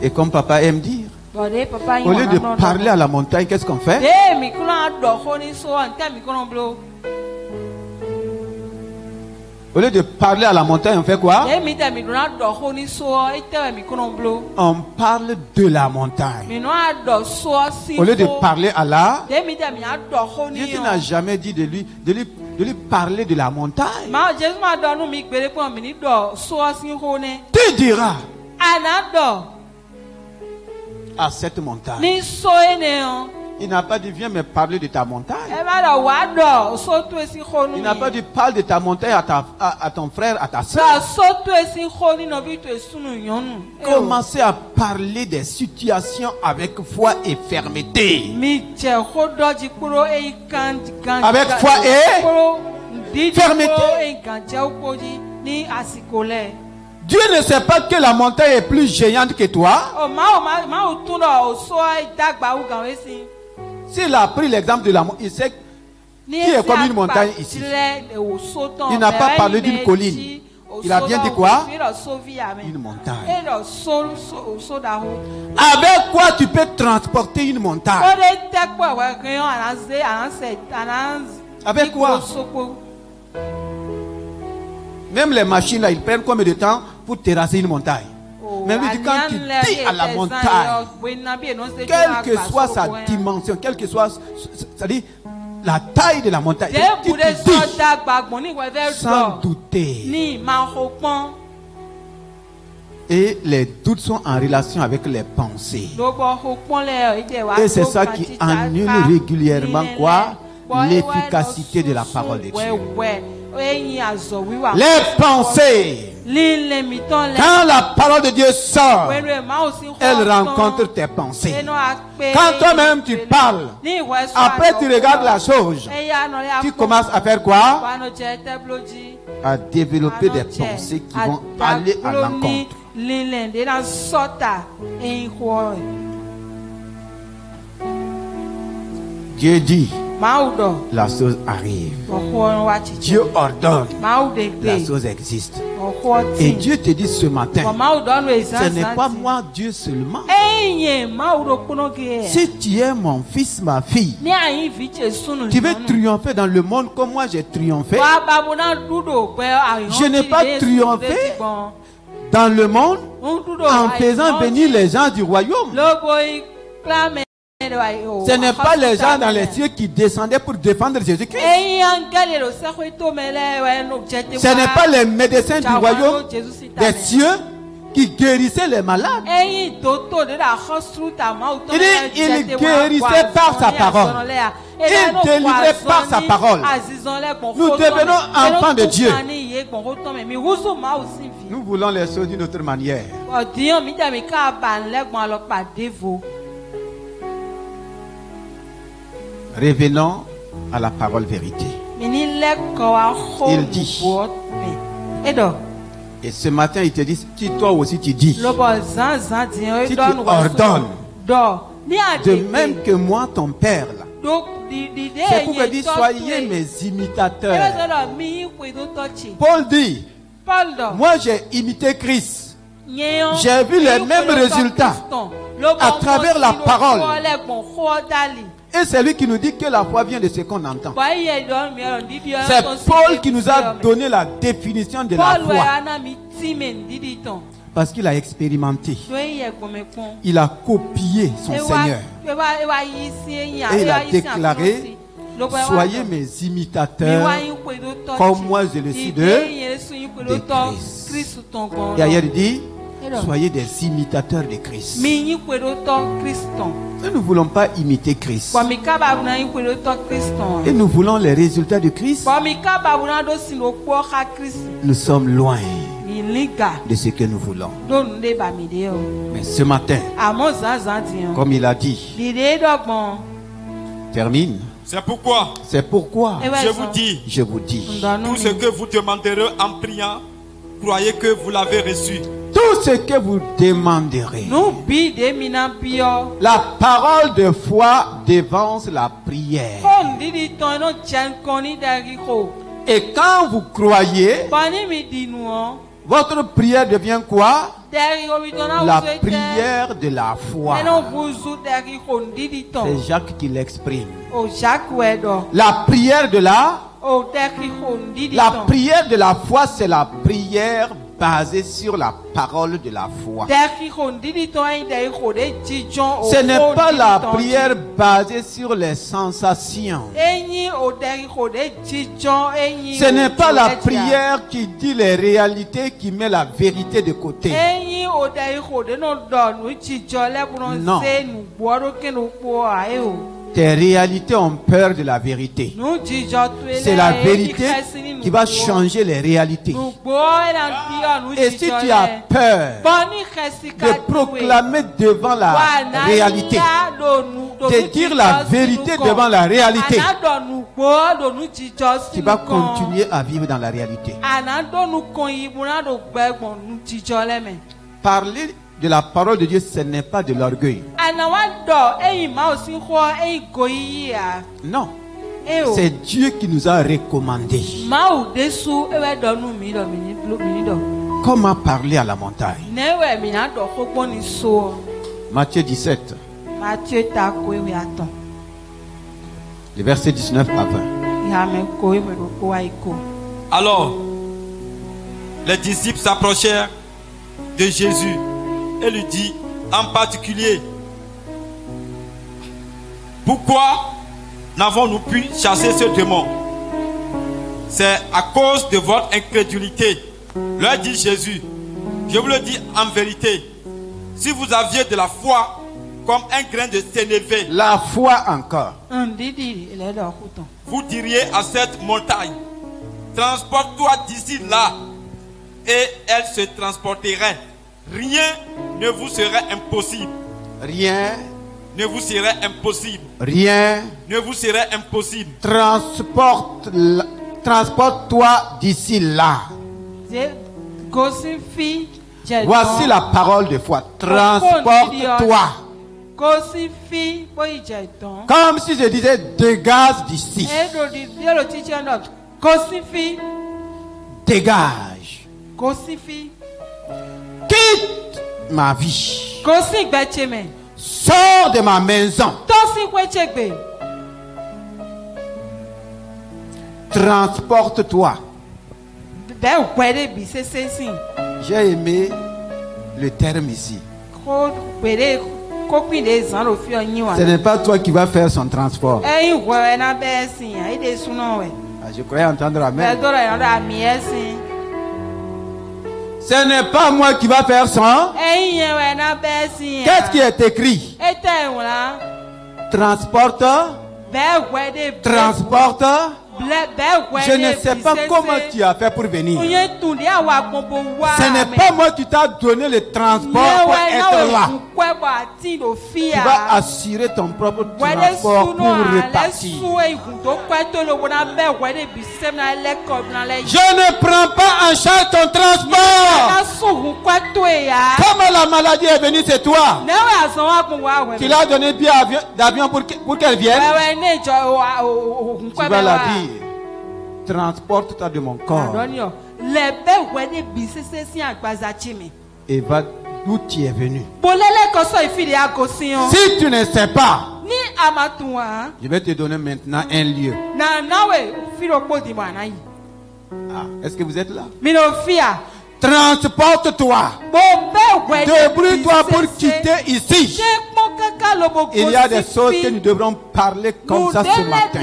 S1: Et comme papa aime dire, au lieu de parler à la montagne, qu'est-ce qu'on fait? Au lieu de parler à la montagne, on fait quoi? On parle de la montagne. Au lieu de parler à la... Jésus n'a jamais dit de lui parler de la montagne. Tu diras à cette montagne. Il n'a pas dit viens me parler de ta montagne. Il n'a pas dit parle de ta montagne à ton frère, à ta soeur. Commencez à parler des situations avec foi et fermeté. Avec foi et fermeté. Dieu ne sait pas que la montagne est plus géante que toi. S'il a pris l'exemple de la montagne, il sait qui est comme une montagne ici. Il n'a pas parlé d'une colline. Il a bien dit quoi? Une montagne. Avec quoi tu peux transporter une montagne? Avec quoi? Même les machines là, ils prennent combien de temps pour terrasser une montagne? Mais quand tu dis à la montagne, quelle que soit sa dimension, quelle que soit, c'est-à-dire la taille de la montagne, tu dis sans douter. Et les doutes sont en relation avec les pensées. Et c'est ça qui annule régulièrement quoi? L'efficacité de la parole de Dieu. Les pensées Quand la parole de Dieu sort, elle rencontre tes pensées. Quand toi-même tu parles, après tu regardes la chose, tu commences à faire quoi? À développer des pensées qui vont aller à l'encontre. Dieu dit, la chose arrive. Dieu ordonne, la chose existe. Et Dieu te dit ce matin, ce n'est pas moi Dieu seulement. Si tu es mon fils, ma fille, tu veux triompher dans le monde comme moi j'ai triomphé. Je n'ai pas triomphé dans le monde en faisant venir les gens du royaume. Ce n'est pas les gens dans les cieux qui descendaient pour défendre Jésus-Christ. Ce n'est pas les médecins du royaume des cieux qui guérissaient les malades. Il guérissait par sa parole. Il délivrait par sa parole. Nous devenons enfants de Dieu. Nous voulons les choses d'une autre manière. Revenons à la parole vérité. Il dit, et ce matin il te dit, si toi aussi tu dis, si tu ordonnes, de même que moi ton père là, c'est pourquoi il dit, soyez mes imitateurs. Paul dit, moi j'ai imité Christ, j'ai vu les mêmes résultats à travers la parole. Et c'est lui qui nous dit que la foi vient de ce qu'on entend. C'est Paul qui nous a donné la définition de la foi. Parce qu'il a expérimenté. Il a copié son Seigneur. Et il a déclaré, soyez mes imitateurs comme moi je le suis de Christ. Et ailleurs il dit, soyez des imitateurs de Christ. Nous ne voulons pas imiter Christ. Et nous voulons les résultats de Christ. Nous sommes loin de ce que nous voulons. Mais ce matin, comme il a dit, termine.
S2: C'est pourquoi je vous dis, tout ce que vous demanderez en priant, croyez que vous l'avez reçu.
S1: Tout ce que vous demanderez. La parole de foi devance la prière. Et quand vous croyez, votre prière devient quoi? La prière de la foi. C'est Jacques qui l'exprime. La prière de la prière de la foi, c'est la prière basée sur la parole de la foi. Ce n'est pas la prière basée sur les sensations. Ce n'est pas la prière qui dit les réalités, qui met la vérité de côté. Non. Tes réalités ont peur de la vérité. C'est la vérité qui va changer les réalités. Et si tu as peur de proclamer devant la réalité, de dire la vérité devant la réalité, tu vas continuer à vivre dans la réalité. Parler de la parole de Dieu, ce n'est pas de l'orgueil. Non. C'est Dieu qui nous a recommandé. Comment parler à la montagne? Matthieu 17. Le verset 19 à 20.
S2: Alors, les disciples s'approchèrent de Jésus et lui dit en particulier, pourquoi n'avons-nous pu chasser ce démon? C'est à cause de votre incrédulité. Leur dit Jésus, je vous le dis en vérité, si vous aviez de la foi comme un grain de sénévé,
S1: la foi encore,
S2: vous diriez à cette montagne, transporte-toi d'ici là et elle se transporterait. Rien ne vous serait impossible.
S1: Rien
S2: ne vous serait impossible.
S1: Rien
S2: ne vous serait impossible.
S1: Transporte-toi d'ici là. Voici la parole de foi. Transporte-toi. Comme si je disais dégage d'ici. Dégage. Quitte ma vie. Sors de ma maison. Transporte-toi. J'ai aimé le terme ici. Ce n'est pas toi qui vas faire son transport. Je croyais entendre amen. Ce n'est pas moi qui va faire son. Qu'est-ce qui est écrit? Transporte. Transporte. Je ne sais pas comment tu as fait pour venir. Ce n'est pas moi qui t'a donné le transport pour être là. Tu vas assurer ton propre transport pour repartir. Je ne prends pas en charge ton transport. Comment la maladie est venue, c'est toi. Tu l'as donné billet d'avion pour qu'elle vienne. Tu vas la dire. Transporte-toi de mon corps. Et va d'où tu es venu. Si tu ne sais pas, je vais te donner maintenant un lieu. Est-ce que vous êtes là? Transporte-toi. Débrouille-toi pour quitter ici. Il y a des choses que nous devrons parler comme ça ce matin.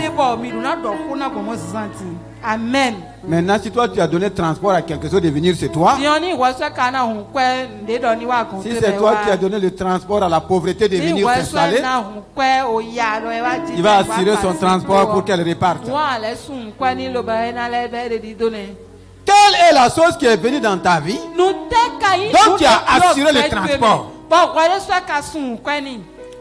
S3: Amen.
S1: Maintenant, si toi tu as donné transport à quelque chose de venir chez toi, si c'est toi qui as donné le transport à la pauvreté de venir s'installer, il va assurer son transport pour qu'elle reparte. Quelle est la chose qui est venue dans ta vie dont tu as assuré le transport?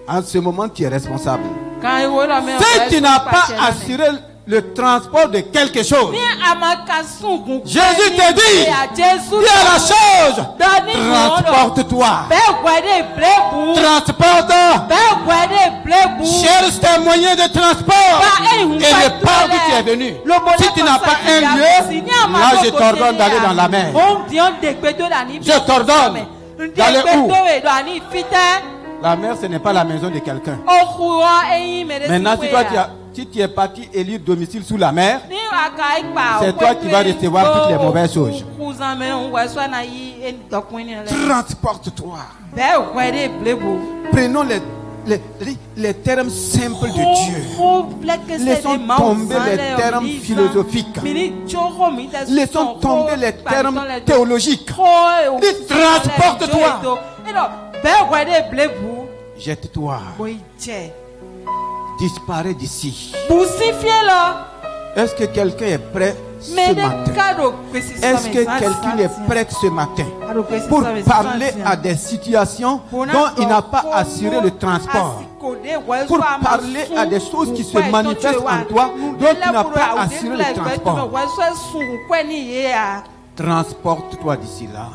S1: En ce moment, tu es responsable. Si tu n'as pas assuré le transport de quelque chose, Jésus te dit, dis à la chose, transporte-toi. Transporte. Cherche tes moyens de transport et repars d'où tu es venu. Si tu n'as pas un lieu, là je t'ordonne d'aller dans la mer. Je t'ordonne d'aller où? La mer, ce n'est pas la maison de quelqu'un. Maintenant, si tu es parti élire domicile sous la mer, c'est toi qui vas recevoir toutes les mauvaises choses. Transporte-toi. Prenons les termes simples de Dieu. Laissons tomber les termes philosophiques. Laissons tomber les termes théologiques. Transporte-toi. Jette-toi. Disparais d'ici. Est-ce que quelqu'un est prêt ce matin? Est-ce que quelqu'un est prêt ce matin pour parler à des situations dont il n'a pas assuré le transport? Pour parler à des choses qui se manifestent en toi dont tu n'as pas assuré le transport? Transporte-toi d'ici là.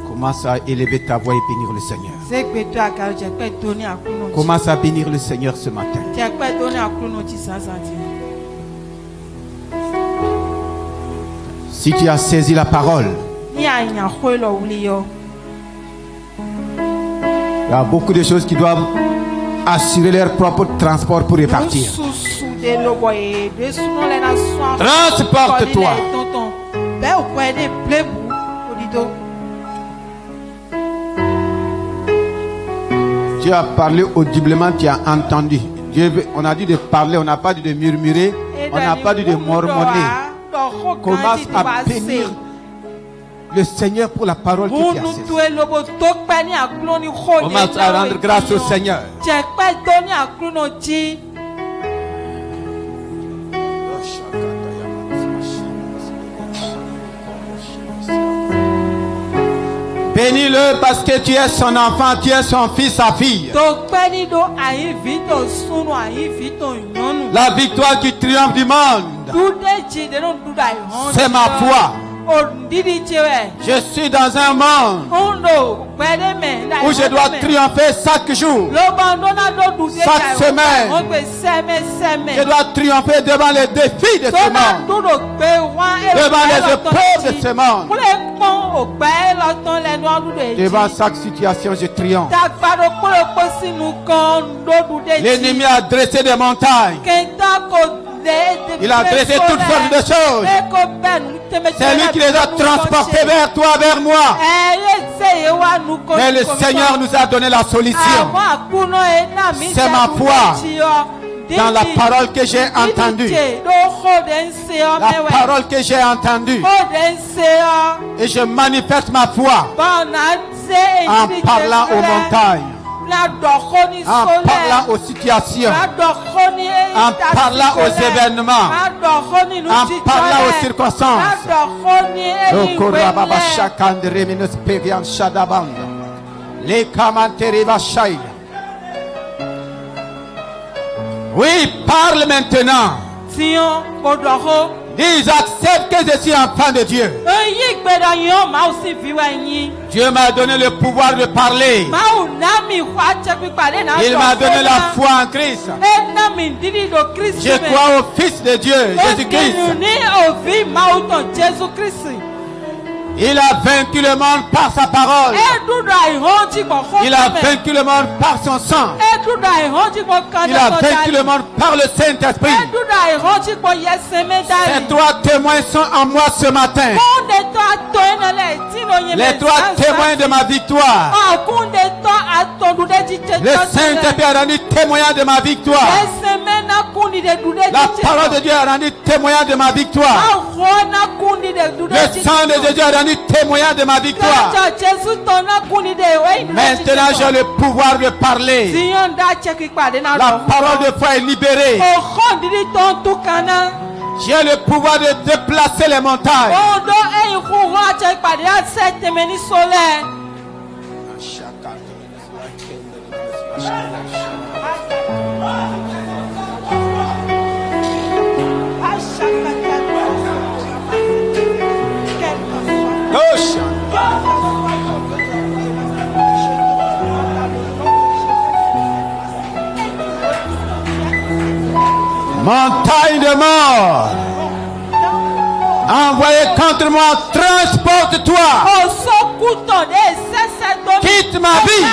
S1: Commence à élever ta voix et bénir le Seigneur. Commence à bénir le Seigneur ce matin. Si tu as saisi la parole, il y a beaucoup de choses qui doivent assurer leur propre transport pour repartir. Transporte-toi. Tu as parlé audiblement, tu as entendu. On a dit de parler, on n'a pas dit de murmurer, on n'a pas dit de mormonner. Commence à bénir le Seigneur pour la parole que tu as saisie. Commence à rendre grâce au Seigneur. Bénis-le parce que tu es son enfant, tu es son fils, sa fille. La victoire qui triomphe du monde, c'est ma foi. Je suis dans un monde où je dois triompher chaque jour, chaque semaine. Je dois triompher devant les défis de ce monde, devant les épreuves de ce monde. Devant chaque situation, je triomphe. L'ennemi a dressé des montagnes. Il a dressé toutes sortes de choses. C'est lui qui les a transportés vers toi, vers moi. Mais le Seigneur nous a donné la solution. C'est ma foi dans la parole que j'ai entendue. La parole que j'ai entendue. Et je manifeste ma foi en parlant aux montagnes, en parlant aux situations, en parlant aux événements, en parlant aux circonstances. Oui, parle maintenant. Dis, accepte que je suis enfant de Dieu. Dieu m'a donné le pouvoir de parler. Il m'a donné la foi en Christ. Je crois au Fils de Dieu, Jésus-Christ. Il a vaincu le monde par sa parole. Il a vaincu le monde par son sang. Il a vaincu le monde par le Saint-Esprit. Ces trois témoins sont en moi ce matin. Les trois témoins de ma victoire. Le Saint-Esprit a rendu témoignage de ma victoire. La parole de Dieu a rendu témoignage de ma victoire. Le sang de Jésus a rendu témoignage de ma victoire. Maintenant j'ai le pouvoir de parler. La parole de foi est libérée. J'ai le pouvoir de déplacer les montagnes. Montagne de mort, envoyé contre moi, transporte-toi. Quitte ma vie.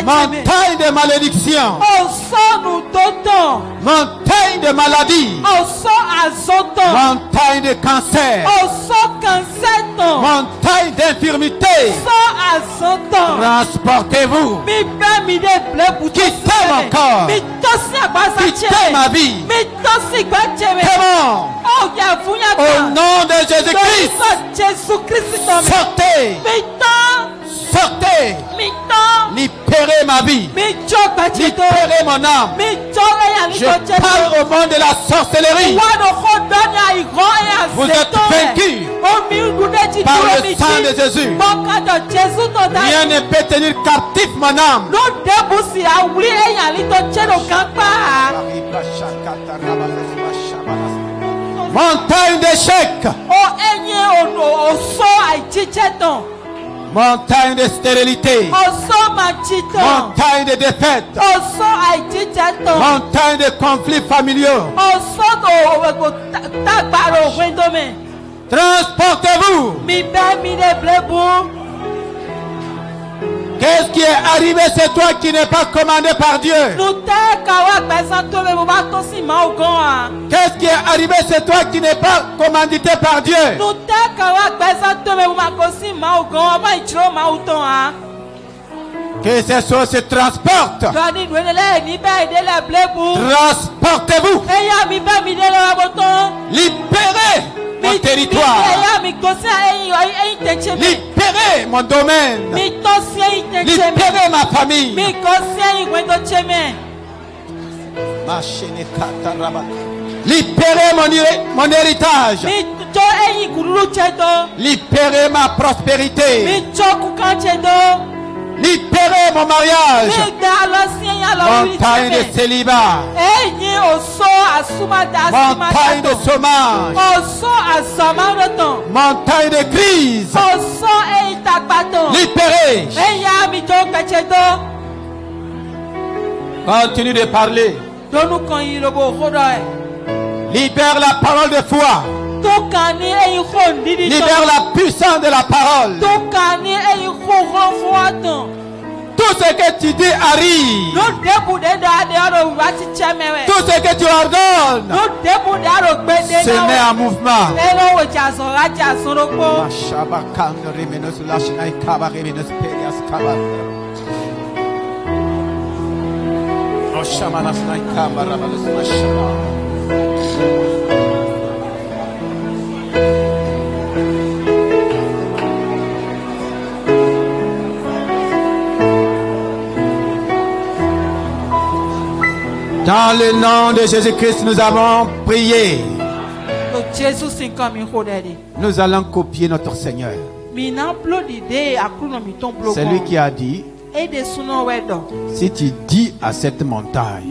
S1: Montagne de malédiction, montagne de maladie, montagne de cancer, montagne d'infirmité, transportez-vous. Quittez mon corps, quittez ma vie. Comment? Au nom de Jésus-Christ, sortez, sortez, libérez ma vie, libérez mon âme. Je parle au monde de la sorcellerie. Vous êtes vaincus par le sang de Jésus. Rien ne peut tenir captif mon âme. Montagne d'échec, montagne de stérilité, montagne de défaite, montagne de conflits familiaux. Transportez-vous. Qu'est-ce qui est arrivé? C'est toi qui n'es pas commandé par Dieu. Qu'est-ce qui est arrivé? C'est toi qui n'es pas commandité par Dieu. Que ces choses se transportent. Transportez-vous. Libérez mon territoire. Libérez mon domaine. Libérez ma famille. Libérez mon héritage. Libérez ma prospérité. Libérez mon mariage. Montagne de célibat. Montagne de chômage. Montagne de crise. Libérez. Continue de parler. Libère la parole de foi. Libère la puissance de la parole. Tout ce que tu dis arrive. Tout ce que tu ordonnes se met en mouvement. Dans le nom de Jésus-Christ, nous avons prié. Nous allons copier notre Seigneur. C'est lui qui a dit, si tu dis à cette montagne,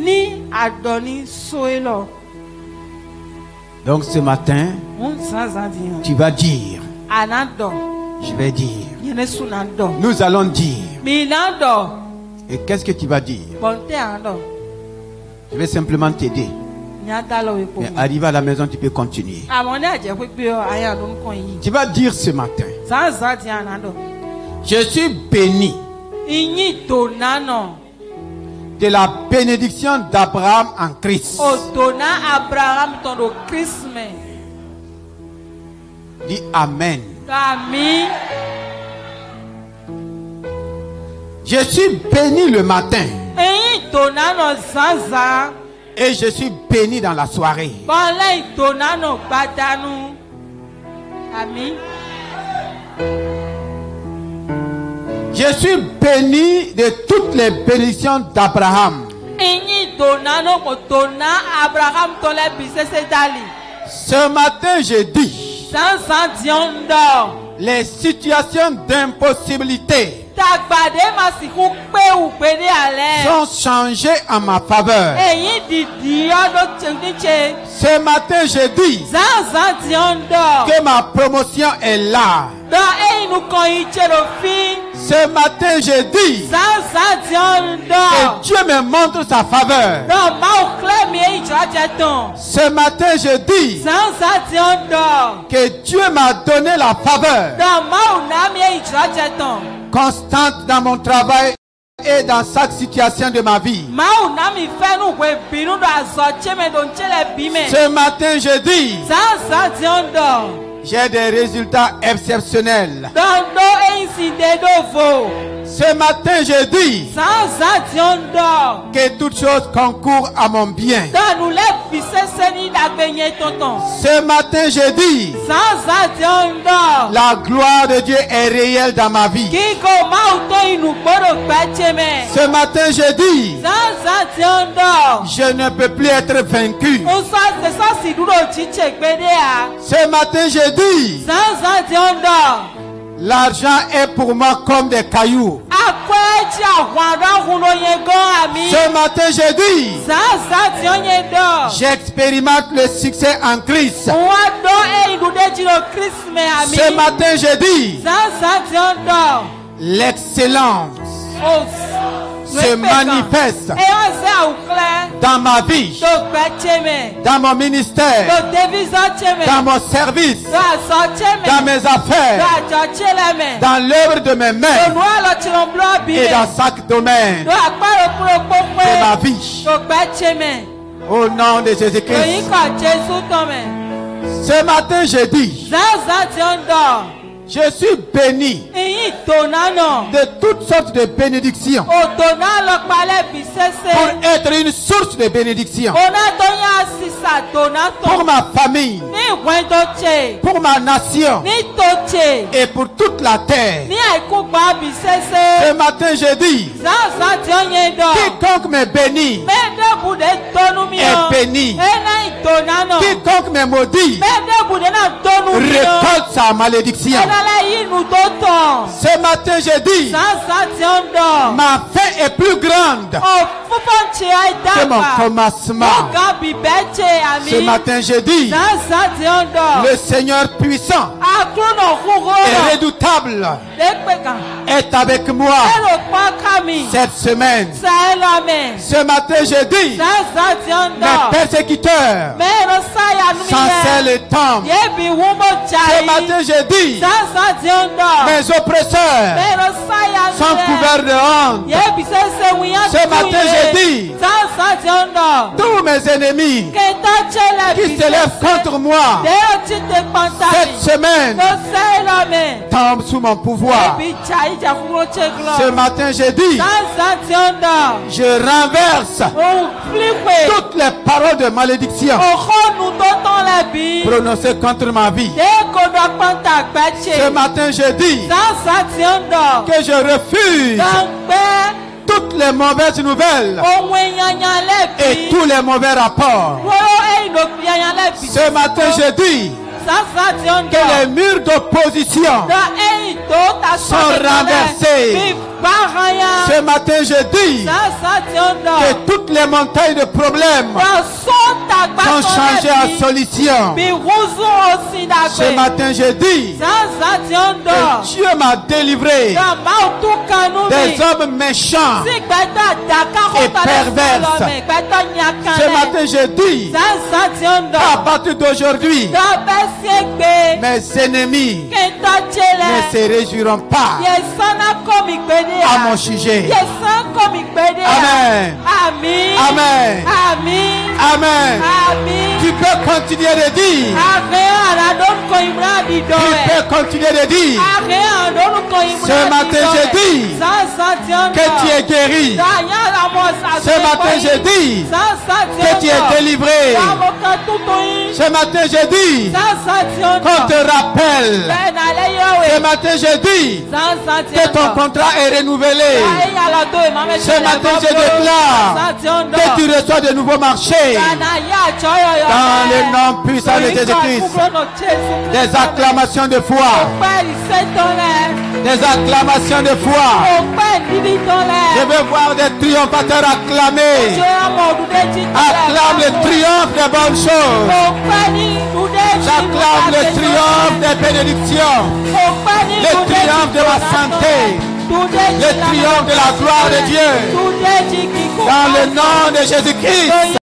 S1: donc ce matin, tu vas dire, je vais dire, nous allons dire. Et qu'est-ce que tu vas dire? Je vais simplement t'aider. Mais arrivé à la maison, tu peux continuer. Tu vas dire ce matin, je suis béni de la bénédiction d'Abraham en Christ. Dis Amen. Je suis béni le matin. Et je suis béni dans la soirée. Je suis béni de toutes les bénédictions d'Abraham. Ce matin, je dis, les situations d'impossibilité sont changées en ma faveur. Ce matin, je dis que ma promotion est là. Ce matin, je dis que Dieu me montre sa faveur. Ce matin, je dis que Dieu m'a donné la faveur constante dans mon travail et dans chaque situation de ma vie. Ce matin, je dis, j'ai des résultats exceptionnels. Ce matin, je dis que toutes choses concourent à mon bien. Ce matin, je dis la gloire de Dieu est réelle dans ma vie. Ce matin, je dis je ne peux plus être vaincu. Ce matin, je dis l'argent est pour moi comme des cailloux. Ce matin, je dis j'expérimente le succès en Christ. Ce matin, je dis l'excellence se manifeste dans ma vie, dans mon ministère, dans mon service, dans mes affaires, dans l'œuvre de mes mains et dans chaque domaine de ma vie. Au nom de Jésus-Christ. Ce matin, je dis je suis béni de toutes sortes de bénédictions pour être une source de bénédiction pour ma famille, pour ma nation et pour toute la terre. Ce matin, je dis quiconque me bénit est béni Quiconque me maudit récolte sa malédiction. Ce matin, j'ai dit, ma fin est plus grande que mon commencement. Ce matin, j'ai dit, le Seigneur puissant et redoutable est avec moi cette semaine. Ce matin, j'ai dit, mes persécuteurs chancellent les temps. Ce matin, j'ai dit, mes oppresseurs sont couverts de honte. Ce matin, j'ai dit, tous mes ennemis qui se lèvent contre moi cette semaine tombent sous mon pouvoir. Ce matin, j'ai dit, je renverse toutes les paroles de malédiction prononcées contre ma vie. Ce matin, j'ai dit que je refuse toutes les mauvaises nouvelles et tous les mauvais rapports. Ce matin, j'ai dit que les murs d'opposition sont renversés. Ce matin, je dis que toutes les montagnes de problèmes sont changées en solution. Ce matin, je dis que Dieu m'a délivré des hommes méchants et perverses. Ce matin, je dis qu'à partir d'aujourd'hui, mes ennemis ne se réjouiront pas à mon sujet. Amen. Amen. Amen. Tu peux continuer de dire. Tu peux continuer de dire. Ce matin, je dis que tu es guéri. Ce matin, je dis que tu es délivré. Ce matin, je dis qu'on te rappelle. Ce matin, je dis que ton contrat est renouvelé. Ce matin, je déclare que tu reçois de nouveaux marchés. Dans le nom puissant de Jésus-Christ. Des acclamations de foi. Des acclamations de foi. Je veux voir des triomphateurs acclamer. Acclame le triomphe des bonnes choses. J'acclame le triomphe des bénédictions. Le triomphe de la santé. Le triomphe de la gloire de Dieu. Dans le nom de Jésus-Christ.